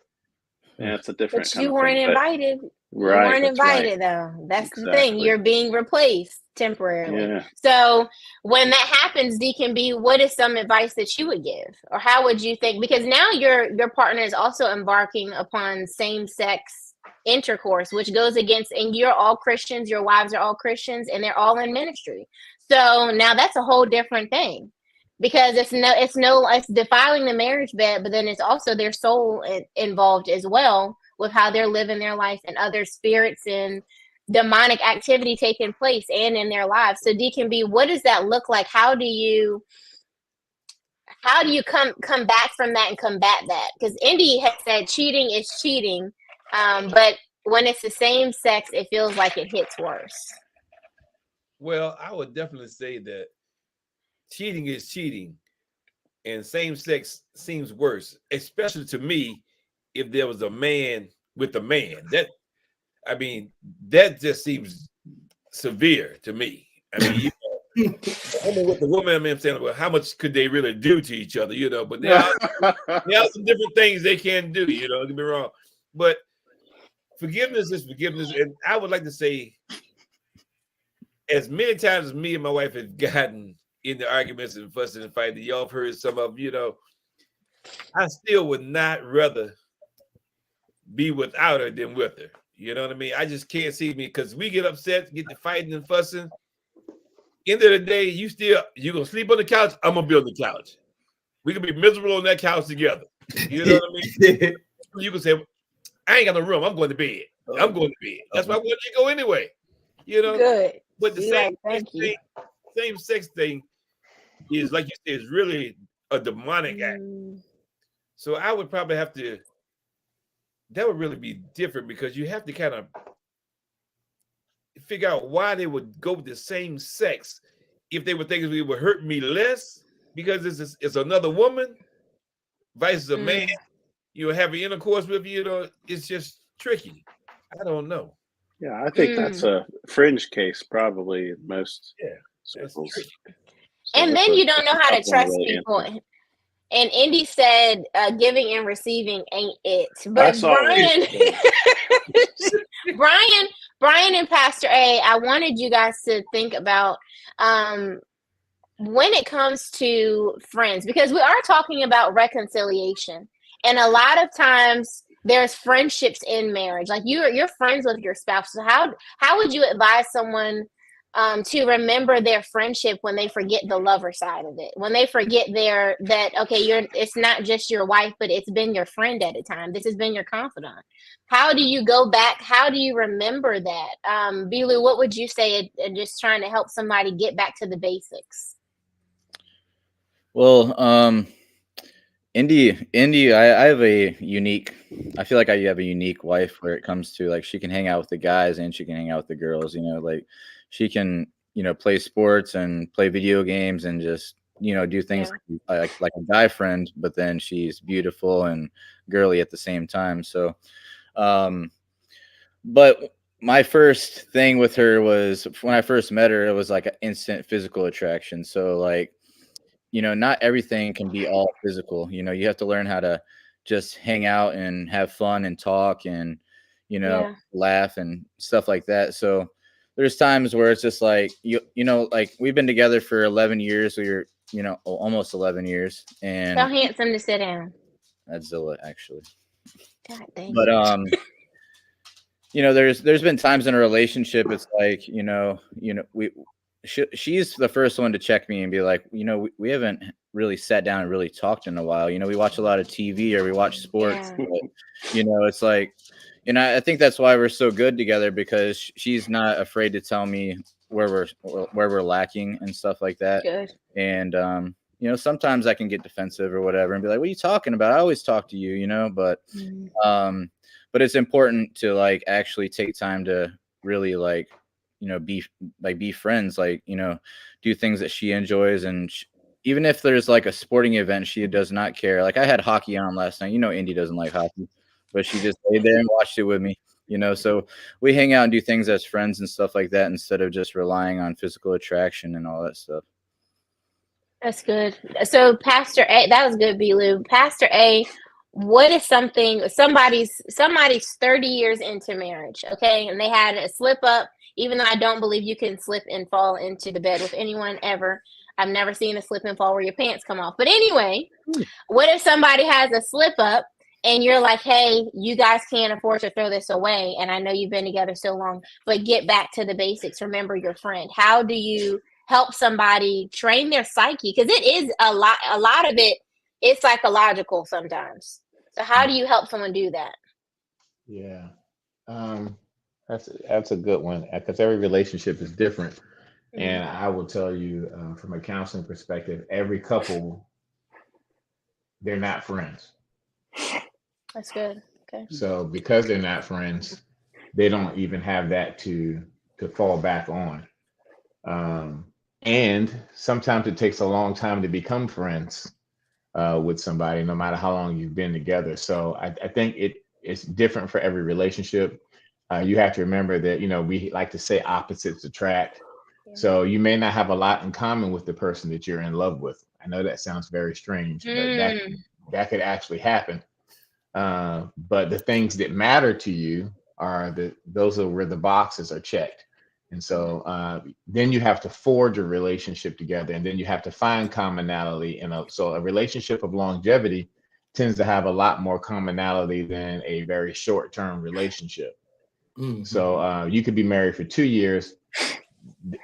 And it's a different but kind you of weren't thing. Invited. Right, you weren't invited, though. That's the thing. You're being replaced temporarily. Yeah. So when that happens, Deacon B, what is some advice that you would give? Or how would you think? Because now your partner is also embarking upon same-sex intercourse, which goes against, and you're all Christians, your wives are all Christians, and they're all in ministry. So now that's a whole different thing. Because it's defiling the marriage bed, but then it's also their soul involved as well with how they're living their life and other spirits and demonic activity taking place and in their lives. So Deacon B, what does that look like? How do you come back from that and combat that? Because Indy has said cheating is cheating, but when it's the same sex, it feels like it hits worse. Well, I would definitely say that cheating is cheating, and same sex seems worse, especially to me if there was a man with a man. That just seems severe to me. I mean, with the woman, I'm saying, well, how much could they really do to each other, But there are some different things they can do, don't get me wrong. But forgiveness is forgiveness, and I would like to say, as many times as me and my wife have gotten in the arguments and fussing and fighting, y'all have heard some of, I still would not rather be without her than with her. You know what I mean? I just can't see me, because we get upset, get to fighting and fussing. End of the day, you gonna sleep on the couch, I'm gonna be on the couch. We can be miserable on that couch together. You know what I mean? You can say, I ain't got no room, I'm going to bed. I'm going to bed. That's why I want you to go anyway. Good. But the same sex thing is, like you said, is really a demonic act. So I would probably have to, that would really be different, because you have to kind of figure out why they would go with the same sex if they would think it would hurt me less because it's another woman versus a man having intercourse with you. It's just tricky. I don't know. Yeah, I think that's a fringe case, probably in most circles. And then you don't know how to trust people. And Indy said, giving and receiving ain't it. But Brian and Pastor A, I wanted you guys to think about when it comes to friends, because we are talking about reconciliation. And a lot of times there's friendships in marriage. Like you're friends with your spouse. So how would you advise someone to remember their friendship when they forget the lover side of it, when they forget it's not just your wife, but it's been your friend at a time. This has been your confidant. How do you go back? How do you remember that? Bilu, what would you say, just trying to help somebody get back to the basics? Well, Indy, I have a unique. I feel like I have a unique wife where it comes to like she can hang out with the guys and she can hang out with the girls. You know, like she can play sports and play video games and just do things like a guy friend. But then she's beautiful and girly at the same time. So, um, but my first thing with her was when I first met her, it was like an instant physical attraction. So like not everything can be all physical. You have to learn how to just hang out and have fun and talk and, laugh and stuff like that. So there's times where it's just like, like we've been together for 11 years. So you're, almost 11 years. And so handsome to sit down. That's Zilla, actually. God dang. But, there's been times in a relationship. It's like, she's the first one to check me and be like, we haven't really sat down and really talked in a while. We watch a lot of TV or we watch sports. But, it's like, I think that's why we're so good together, because she's not afraid to tell me where we're lacking and stuff like that. Good. And sometimes I can get defensive or whatever and be like, what are you talking about? I always talk to you, but it's important to like actually take time to really like be friends, like do things that she enjoys. And even if there's like a sporting event, she does not care. Like I had hockey on last night. Indy doesn't like hockey, but she just laid there and watched it with me. So we hang out and do things as friends and stuff like that, instead of just relying on physical attraction and all that stuff. That's good. So Pastor A, that was good, B-Lou. Pastor A, what is somebody's 30 years into marriage, okay, and they had a slip up, even though I don't believe you can slip and fall into the bed with anyone ever. I've never seen a slip and fall where your pants come off. But anyway, what if somebody has a slip up and you're like, hey, you guys can't afford to throw this away, and I know you've been together so long, but get back to the basics. Remember your friend. How do you help somebody train their psyche? Because it is a lot of it is psychological sometimes. So how do you help someone do that? Yeah, that's a good one, because every relationship is different. And I will tell you, from a counseling perspective, every couple, they're not friends. That's good. Okay. So because they're not friends, they don't even have that to fall back on. And sometimes it takes a long time to become friends with somebody, no matter how long you've been together. So I think it's different for every relationship. You have to remember that, we like to say opposites attract. Yeah. So you may not have a lot in common with the person that you're in love with. I know that sounds very strange, but that could actually happen. But the things that matter to you those are where the boxes are checked. And so then you have to forge a relationship together, and then you have to find commonality. So a relationship of longevity tends to have a lot more commonality than a very short-term relationship. Mm-hmm. So you could be married for 2 years.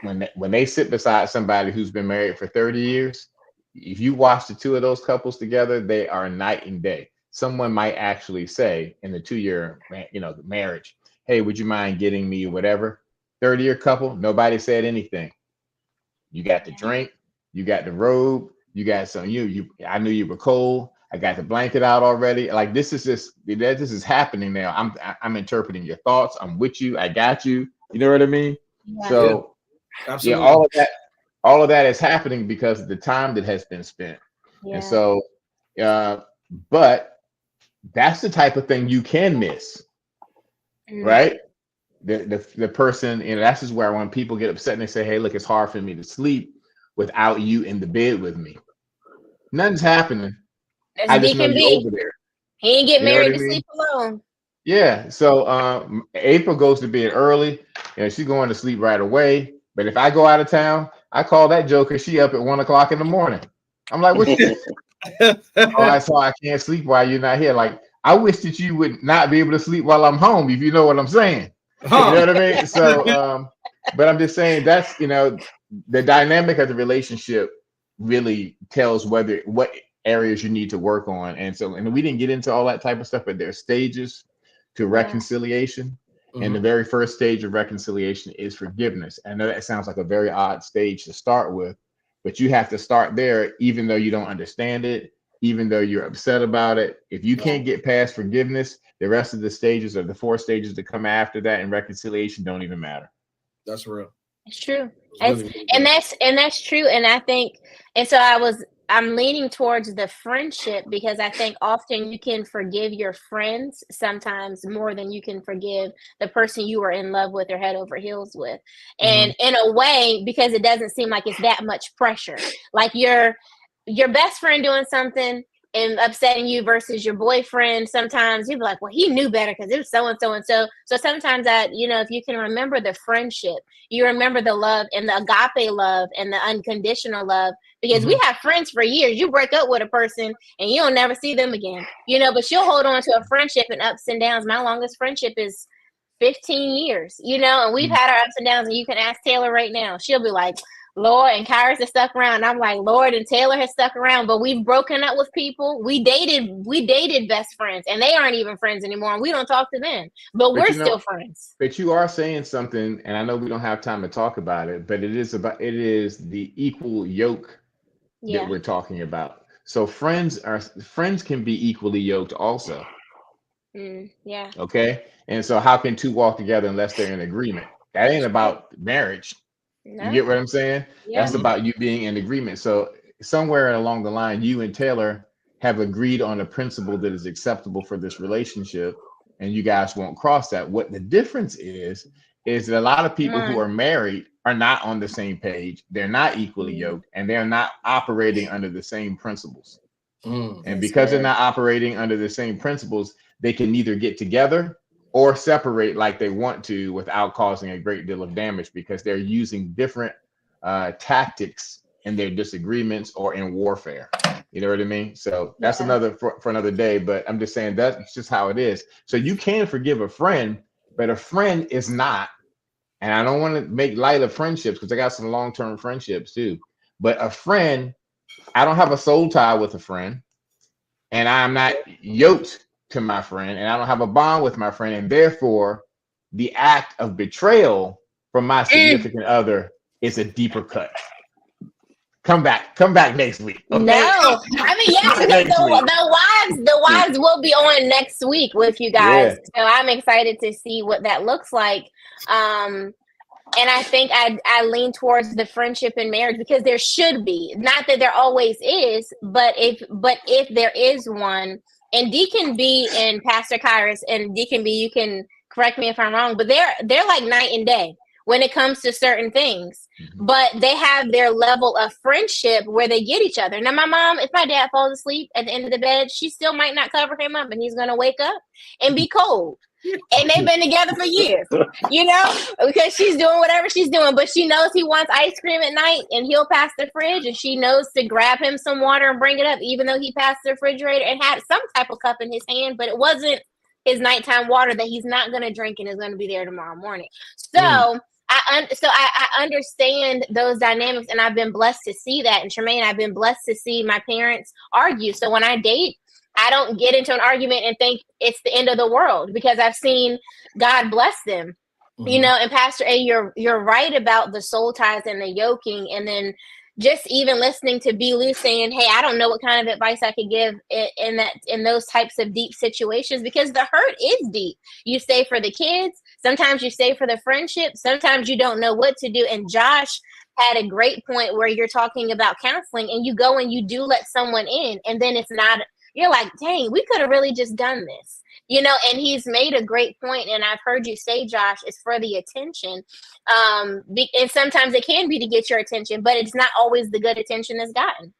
When they sit beside somebody who's been married for 30 years, if you watch the two of those couples together, they are night and day. Someone might actually say in the 2-year, marriage, hey, would you mind getting me whatever? 30-year couple, nobody said anything. You got the drink, you got the robe, you got some. I knew you were cold. I got the blanket out already. Like this is happening now. I'm interpreting your thoughts. I'm with you. I got you. You know what I mean? Yeah. So absolutely. all of that is happening because of the time that has been spent. Yeah. And so, but that's the type of thing you can miss, right? The person, that's just where when people get upset and they say, hey, look, it's hard for me to sleep without you in the bed with me. Nothing's happening. I just know you're over there. He ain't get married to sleep alone. Yeah. So April goes to bed early and she's going to sleep right away. But if I go out of town, I call that joker. She up at 1 o'clock in the morning. I'm like, what you so I can't sleep while you're not here. Like, I wish that you would not be able to sleep while I'm home, if you know what I'm saying. You know what I mean? So, but I'm just saying that's, the dynamic of the relationship really tells what areas you need to work on. And we didn't get into all that type of stuff, but there's stages to reconciliation. Mm-hmm. And the very first stage of reconciliation is forgiveness. I know that sounds like a very odd stage to start with, but you have to start there, even though you don't understand it, even though you're upset about it. If you can't get past forgiveness, the rest of the stages, or the 4 stages that come after that in reconciliation, don't even matter. That's real. It's true. It's really, And that's true. And I think, and so I'm leaning towards the friendship, because I think often you can forgive your friends sometimes more than you can forgive the person you are in love with or head over heels with. And in a way, because it doesn't seem like it's that much pressure. Like your best friend doing something and upsetting you versus your boyfriend, sometimes you'd be like, well, he knew better because it was so and so and so. So sometimes that, if you can remember the friendship, you remember the love and the agape love and the unconditional love, because we have friends for years. You break up with a person and you'll never see them again, but you'll hold on to a friendship and ups and downs. My longest friendship is 15 years, and we've had our ups and downs, and you can ask Taylor right now. She'll be like, Lord and Kyrus has stuck around. I'm like, Lord and Taylor has stuck around, but we've broken up with people. We dated best friends, and they aren't even friends anymore, and we don't talk to them, but we're still friends. But you are saying something, and I know we don't have time to talk about it, but it is the equal yoke that we're talking about. So friends can be equally yoked also. Yeah. Okay. And so how can two walk together unless they're in agreement? That ain't about marriage. No. You get what I'm saying? Yeah. That's about you being in agreement. So somewhere along the line, you and Taylor have agreed on a principle that is acceptable for this relationship, and you guys won't cross that. What the difference is that a lot of people who are married are not on the same page. They're not equally yoked, and they're not operating under the same principles. And because they're not operating under the same principles, they can neither get together or separate like they want to without causing a great deal of damage, because they're using different tactics in their disagreements or in warfare. You know what I mean? So that's another for another day, but I'm just saying that's just how it is. So you can forgive a friend, but a friend is not, and I don't want to make light of friendships because I got some long-term friendships too, but a friend, I don't have a soul tie with a friend, and I'm not yoked to my friend, and I don't have a bond with my friend, and therefore the act of betrayal from my significant other is a deeper cut. Come back next week. Okay? No, I mean, yes, the wives will be on next week with you guys. So I'm excited to see what that looks like. And I think I lean towards the friendship and marriage, because there should be, not that there always is, but if there is one, and Deacon B and Pastor Kyrus and Deacon B, you can correct me if I'm wrong, but they're like night and day when it comes to certain things, but they have their level of friendship where they get each other. Now, my mom, if my dad falls asleep at the end of the bed, she still might not cover him up, and he's going to wake up and be cold. And they've been together for years, because she's doing whatever she's doing, but she knows he wants ice cream at night, and he'll pass the fridge, and she knows to grab him some water and bring it up, even though he passed the refrigerator and had some type of cup in his hand, but it wasn't his nighttime water that he's not going to drink and is going to be there tomorrow morning. So I understand those dynamics, and I've been blessed to see that. And Tremaine, I've been blessed to see my parents argue. So when I date, I don't get into an argument and think it's the end of the world, because I've seen God bless them. And Pastor A, you're right about the soul ties and the yoking, and then just even listening to B. Lou saying, hey, I don't know what kind of advice I could give in those types of deep situations, because the hurt is deep. You stay for the kids. Sometimes you stay for the friendship. Sometimes you don't know what to do. And Josh had a great point where you're talking about counseling, and you go and you do let someone in, and then it's not, you're like, dang, we could have really just done this. And he's made a great point, and I've heard you say, Josh, it's for the attention. And sometimes it can be to get your attention, but it's not always the good attention that's gotten.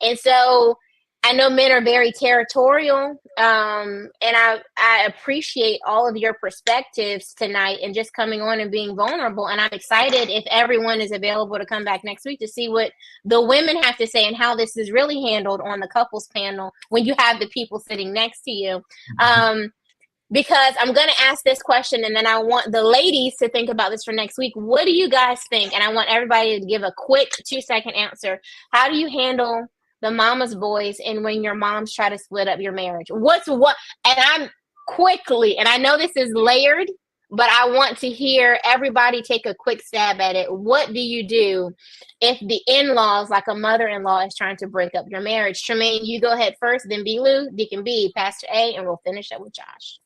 And so I know men are very territorial, and I appreciate all of your perspectives tonight and just coming on and being vulnerable. And I'm excited if everyone is available to come back next week to see what the women have to say and how this is really handled on the couples panel when you have the people sitting next to you. Because I'm going to ask this question, and then I want the ladies to think about this for next week. What do you guys think? And I want everybody to give a quick 2-second answer. How do you handle the mama's boys and when your moms try to split up your marriage? And I'm quickly, and I know this is layered, but I want to hear everybody take a quick stab at it. What do you do if the in-laws, like a mother-in-law, is trying to break up your marriage? Tremaine, you go ahead first, then B. Lou, Deacon B, Pastor A, and we'll finish up with Josh.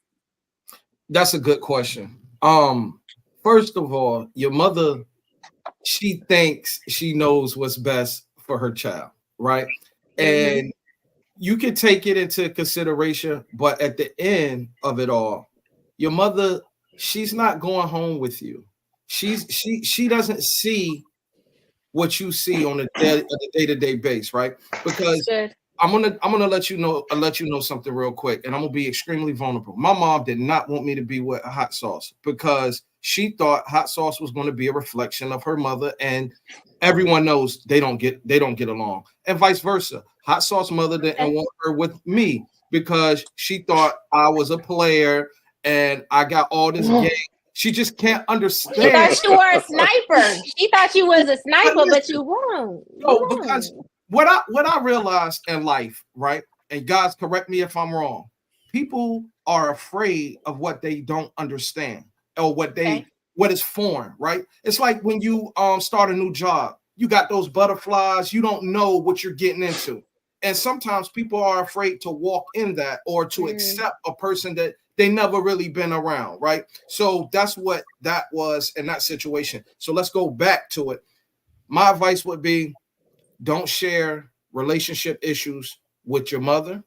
That's a good question. First of all, your mother, she thinks she knows what's best for her child, right? And you can take it into consideration, but at the end of it all, your mother, she's not going home with you. She doesn't see what you see on a day-to-day base, right? Because I'm gonna let you know something real quick, and I'm gonna be extremely vulnerable. My mom did not want me to be with a hot sauce because she thought hot sauce was going to be a reflection of her mother, and everyone knows they don't get along, and vice versa. Hot sauce mother didn't want her with me because she thought I was a player and I got all this game. She just can't understand. She thought you were a sniper. She thought you was a sniper, but you weren't. No, because what I realized in life, right? And guys, correct me if I'm wrong. People are afraid of what they don't understand or what is foreign, right? It's like when you start a new job, you got those butterflies, you don't know what you're getting into. And sometimes people are afraid to walk in that or to accept a person that they never really been around, right? So that's what that was in that situation. So let's go back to it. My advice would be, don't share relationship issues with your mother.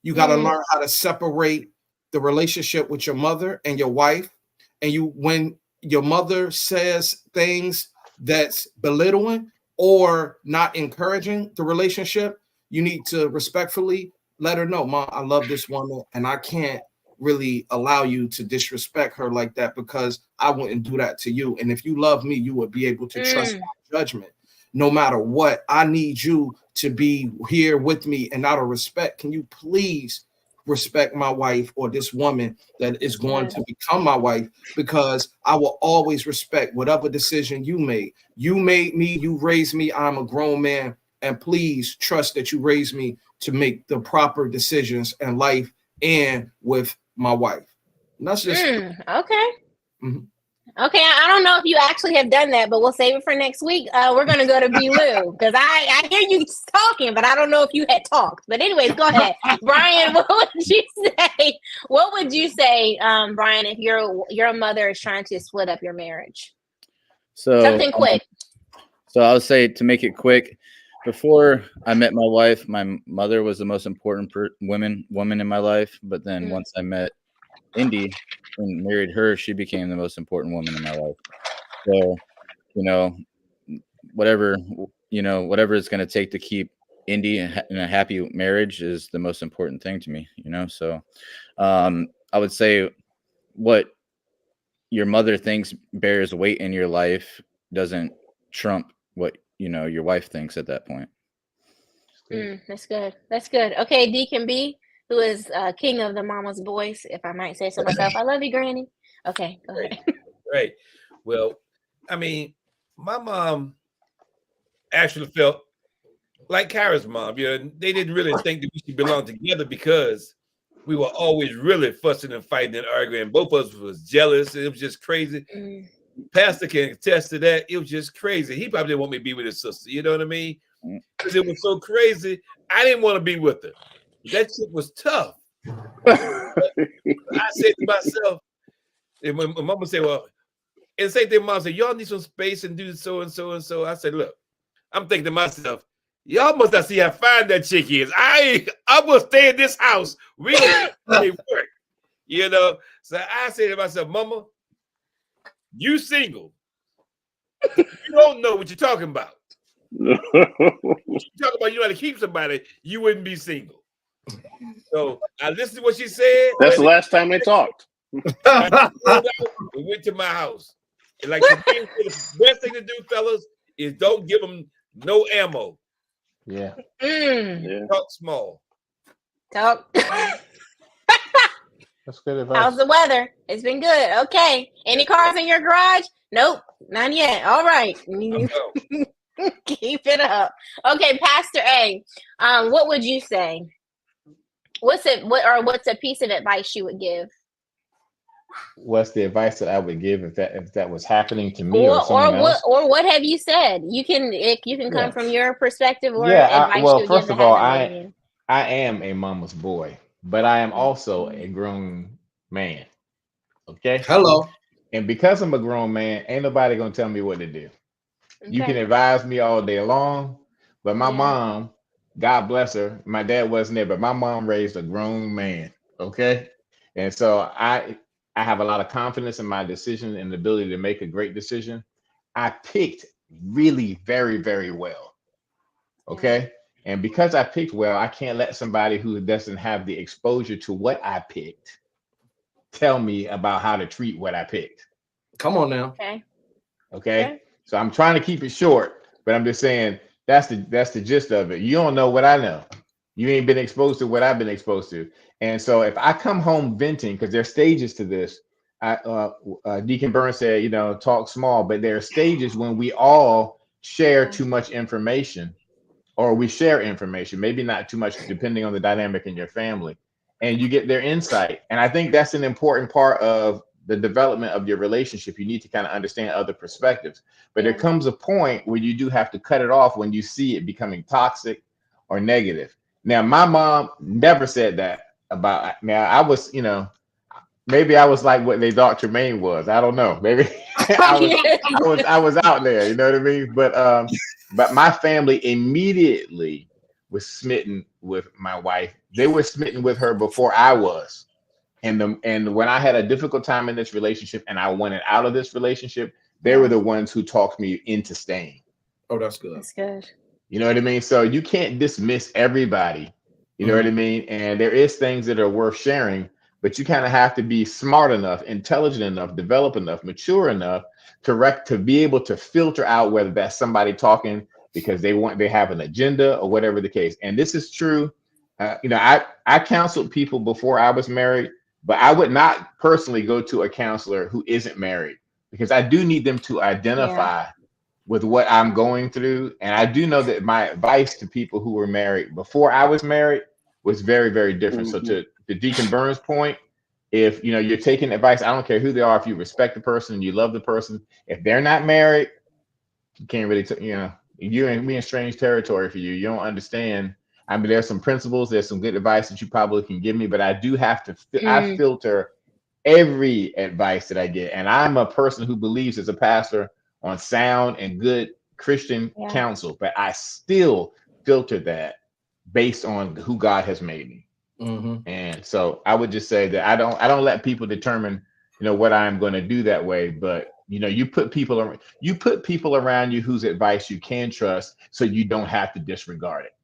You got to learn how to separate the relationship with your mother and your wife. And when your mother says things that's belittling or not encouraging the relationship, you need to respectfully let her know, Mom, I love this woman and I can't really allow you to disrespect her like that because I wouldn't do that to you. And if you love me, you would be able to trust my judgment. No matter what, I need you to be here with me. And out of respect, can you please respect my wife or this woman that is going to become my wife? Because I will always respect whatever decision you made. You made me, you raised me, I'm a grown man. And please trust that you raised me to make the proper decisions in life and with my wife. And that's just okay. Okay, I don't know if you actually have done that, but we'll save it for next week. We're going to go to B. Lou because I hear you talking, but I don't know if you had talked. But anyways, go ahead. Brian, what would you say? What would you say, Brian, if your mother is trying to split up your marriage? So something quick. So I would say, to make it quick, before I met my wife, my mother was the most important woman in my life. But then once I met Indy and married her, she became the most important woman in my life. So, whatever it's going to take to keep Indy in a happy marriage is the most important thing to me, So I would say what your mother thinks bears weight in your life doesn't trump what, your wife thinks at that point. That's good. That's good. Okay, Deacon B, who is king of the mama's boys, if I might say so myself. I love you, Granny. Okay, go ahead. Right. Well, I mean, my mom actually felt like Kara's mom. They didn't really think that we should belong together because we were always really fussing and fighting and arguing. Both of us was jealous. It was just crazy. Pastor can attest to that. It was just crazy. He probably didn't want me to be with his sister. You know what I mean? Because it was so crazy. I didn't want to be with her. That shit was tough. I said to myself, and when my mama said, well, and same thing, mom said, y'all need some space and do so and so and so. I said, look, I'm thinking to myself, y'all must not see how fine that chick is. I will stay in this house. We don't work. So I said to myself, Mama, you single. You don't know what you're talking about. You talk about you know how to keep somebody, you wouldn't be single. So I listened to what she said. That's the last time they talked. We went to my house. And like the best thing to do, fellas, is don't give them no ammo. Yeah. Talk small. Talk. That's good advice. How's the weather? It's been good. Okay. Any cars in your garage? Nope, not yet. All right. Keep it up. Okay, Pastor A. What would you say? What's a piece of advice you would give? what's the advice that I would give if that was happening to me or someone else? Or what have you said? You can come Yeah. from your perspective or Yeah. advice Well, you would give first that of all, hasn't been you. I am a mama's boy, but I am also Mhm. a grown man. Okay. Hello. And because I'm a grown man, ain't nobody gonna tell me what to do. You can Okay. advise me all day long, but my Yeah. mom, God bless her, my dad wasn't there, but my mom raised a grown man. Okay. And so I have a lot of confidence in my decision and the ability to make a great decision. I picked really very, very well. Yeah. Okay. And because I picked well, I can't let somebody who doesn't have the exposure to what I picked tell me about how to treat what I picked. Come on now. Okay. Okay. Okay. So I'm trying to keep it short, but I'm just saying that's the gist of it. You don't know what I know. You ain't been exposed to what I've been exposed to. And so if I come home venting, because there's stages to this, Deacon Burns said, talk small, but there are stages when we all share Yeah. too much information or we share information, maybe not too much, depending on the dynamic in your family, and you get their insight. And I think that's an important part of the development of your relationship. You need to kind of understand other perspectives, but there Yeah. comes a point where you do have to cut it off when you see it becoming toxic or negative. Now, my mom never said that about. Now, I was, maybe I was like what they thought Tremaine was. I don't know. Maybe I was, I was out there. You know what I mean? But my family immediately was smitten with my wife. They were smitten with her before I was. And when I had a difficult time in this relationship and I wanted out of this relationship, they were Yeah. the ones who talked me into staying. Oh, that's good. That's good. You know what I mean? So you can't dismiss everybody. You know what I Mhm. mean? And there is things that are worth sharing, but you kind of have to be smart enough, intelligent enough, develop enough, mature enough to be able to filter out whether that's somebody talking because they have an agenda or whatever the case. And this is true. I counseled people before I was married, but I would not personally go to a counselor who isn't married because I do need them to Yeah. identify with what I'm going through. And I do know that my advice to people who were married before I was married was very, very different. So Mhm. to Deacon Burns' point, if you're taking advice, I don't care who they are, if you respect the person, you love the person, if they're not married, you can't really we in strange territory for you. You don't understand. I mean, there's some principles, there's some good advice that you probably can give me, but I do have to I Mm. filter every advice that I get. And I'm a person who believes as a pastor on sound and good Christian Yeah. counsel, but I still filter that based on who God has made me. Mhm. And so I would just say that I don't let people determine, what I'm going to do that way, but you put people around you whose advice you can trust so you don't have to disregard it.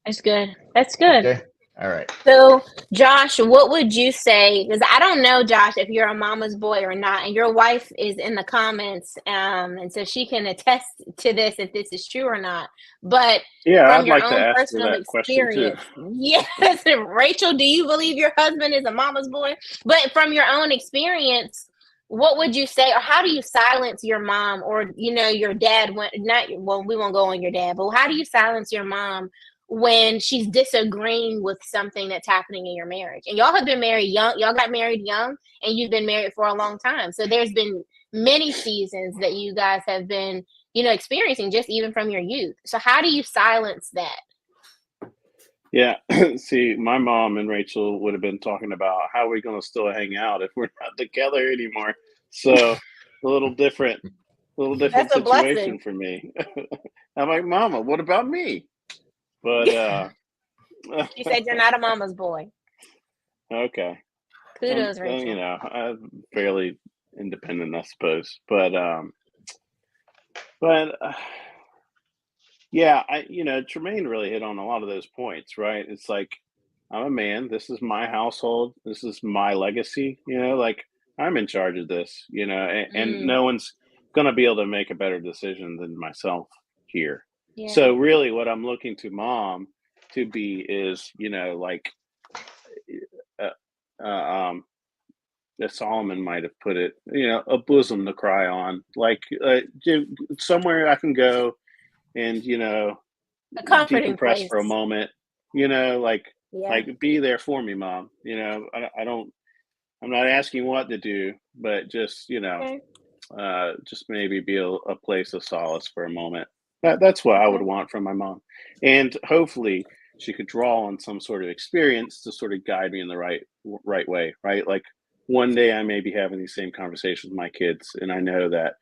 That's good. That's good. Okay? All right. So, Josh, what would you say? Because I don't know, Josh, if you're a mama's boy or not, and your wife is in the comments, and so she can attest to this if this is true or not. But Yeah, from I'd your like to own ask her personal that question too. experience, yes, Rachel, do you believe your husband is a mama's boy? But from your own experience, what would you say, or how do you silence your mom, or your dad? When not, well, we won't go on your dad, but how do you silence your mom when she's disagreeing with something that's happening in your marriage? And y'all have been married young, y'all got married young, and you've been married for a long time. So there's been many seasons that you guys have been, experiencing just even from your youth. So how do you silence that? Yeah, see, my mom and Rachel would have been talking about how are we going to still hang out if we're not together anymore. So a little different That's a situation blessing. for me. I'm like, Mama, what about me? But She said you're not a mama's boy. okay, Kudos, Rachel. I'm fairly independent, I suppose. But yeah, Tremaine really hit on a lot of those points, right? It's like I'm a man. This is my household. This is my legacy. Like I'm in charge of this. And Mm, no one's gonna be able to make a better decision than myself here. yeah. So really, what I'm looking to mom to be is, like, uh, uh, um, as Solomon might have put it, a bosom to cry on, like somewhere I can go and A comforting decompress for a place. moment, like Yeah. be there for me, mom. I I'm not asking what to do, but just, just maybe be a place of solace for a moment. That's what I would want from my mom. And hopefully she could draw on some sort of experience to sort of guide me in the right way, right? Like one day I may be having these same conversations with my kids, and I know that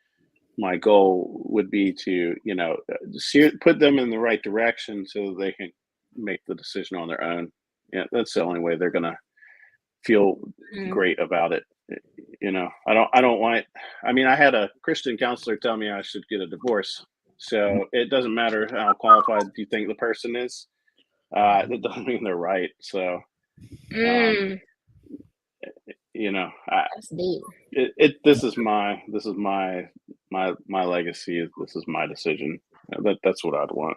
my goal would be to, put them in the right direction so they can make the decision on their own. Yeah, that's the only way they're gonna feel great about it. I don't want. I mean, I had a Christian counselor tell me I should get a divorce. So it doesn't matter how qualified you think the person is. That doesn't mean they're right. So, That's deep. This is my legacy. This is my decision. That's what I'd want.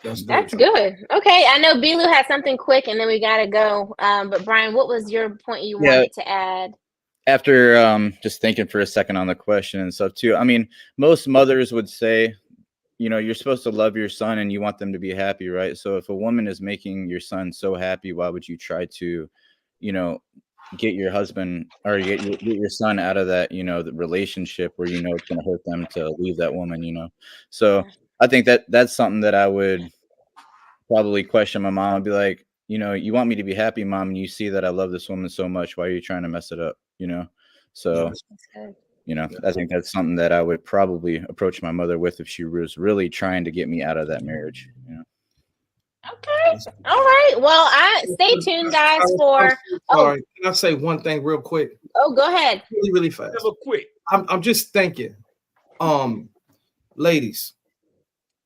That's good. Okay, I know Bilu had something quick, and then we gotta go. But Brian, what was your point you wanted to add? After just thinking for a second on the question and stuff too, I mean, most mothers would say, you're supposed to love your son and you want them to be happy, right? So if a woman is making your son so happy, why would you try to, get your husband or get your son out of that, the relationship where it's going to hurt them to leave that woman, So I think that's something that I would probably question my mom. I'd be like, you want me to be happy, Mom, and you see that I love this woman so much. Why are you trying to mess it up? So, I think that's something that I would probably approach my mother with if she was really trying to get me out of that marriage. Okay. All right. Well, stay tuned, guys. Sorry. Can I say one thing real quick? Oh, go ahead. Really fast. Real quick. I'm just thinking, ladies,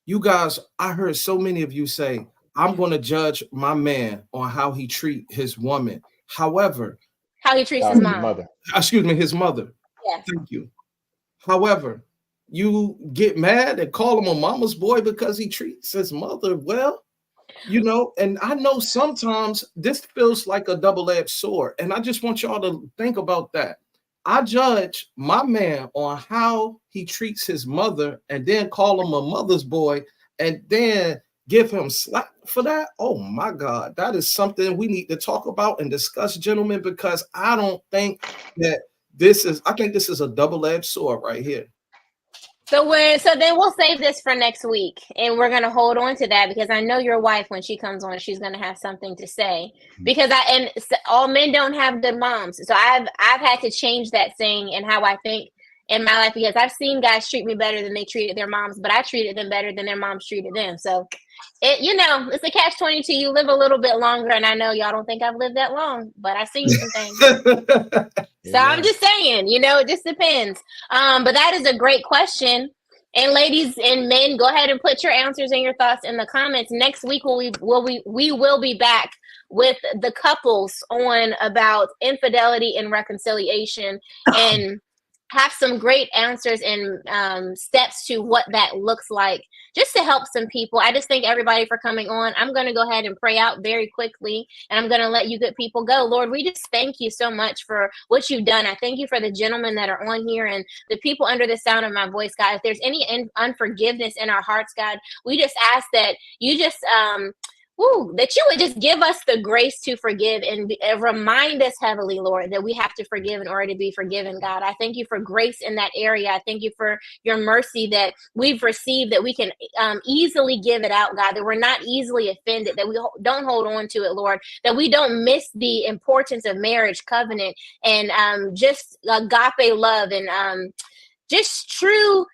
you guys, I heard so many of you say, I'm going to judge my man on how he treat his woman. However, how he treats his mother. Excuse me, his mother. Yes. Thank you. However, you get mad and call him a mama's boy because he treats his mother well, and I know sometimes this feels like a double-edged sword. And I just want y'all to think about that. I judge my man on how he treats his mother and then call him a mother's boy and then give him slack for that. Oh my God, that is something we need to talk about and discuss, gentlemen, because I don't think that I think this is a double-edged sword right here. So then we'll save this for next week, and we're gonna hold on to that because I know your wife, when she comes on, she's gonna have something to say. Because all men don't have good moms, so I've had to change that saying and how I think in my life, because I've seen guys treat me better than they treated their moms, but I treated them better than their moms treated them. So it's a catch-22. You live a little bit longer, and I know y'all don't think I've lived that long, but I've seen some things. So I'm just saying, it just depends. But that is a great question. And ladies and men, go ahead and put your answers and your thoughts in the comments. Next week, we will be back with the couples on about infidelity and reconciliation and have some great answers and steps to what that looks like, just to help some people. I just thank everybody for coming on. I'm going to go ahead and pray out very quickly, and I'm going to let you good people go. Lord, we just thank you so much for what you've done. I thank you for the gentlemen that are on here and the people under the sound of my voice, God. If there's any unforgiveness in our hearts, God, we just ask that you just that you would just give us the grace to forgive and remind us heavily, Lord, that we have to forgive in order to be forgiven, God. I thank you for grace in that area. I thank you for your mercy that we've received, that we can easily give it out, God, that we're not easily offended, that we don't hold on to it, Lord, that we don't miss the importance of marriage, covenant, and just agape love and just true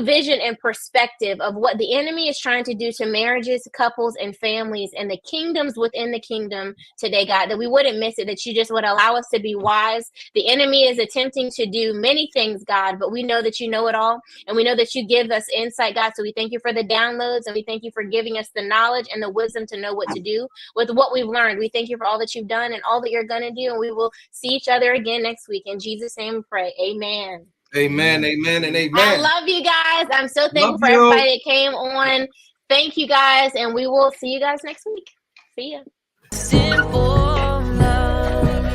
vision and perspective of what the enemy is trying to do to marriages, couples, and families, and the kingdoms within the kingdom today, God, that we wouldn't miss it, that you just would allow us to be wise. The enemy is attempting to do many things, God, but we know that you know it all, and we know that you give us insight, God, so we thank you for the downloads, and we thank you for giving us the knowledge and the wisdom to know what to do with what we've learned. We thank you for all that you've done and all that you're going to do, and we will see each other again next week. In Jesus' name we pray. Amen. Amen, amen, and amen. I love you guys. I'm so thankful for everybody that came on. Thank you guys, and we will see you guys next week. See ya. Simple love.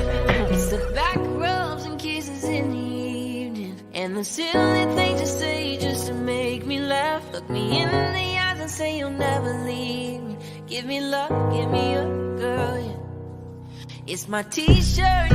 It's the back rubs and kisses in the evening, and the silly things you say just to make me laugh. Look me in the eyes and say you'll never leave me. Give me love, give me a girl. Yeah. It's my t-shirt.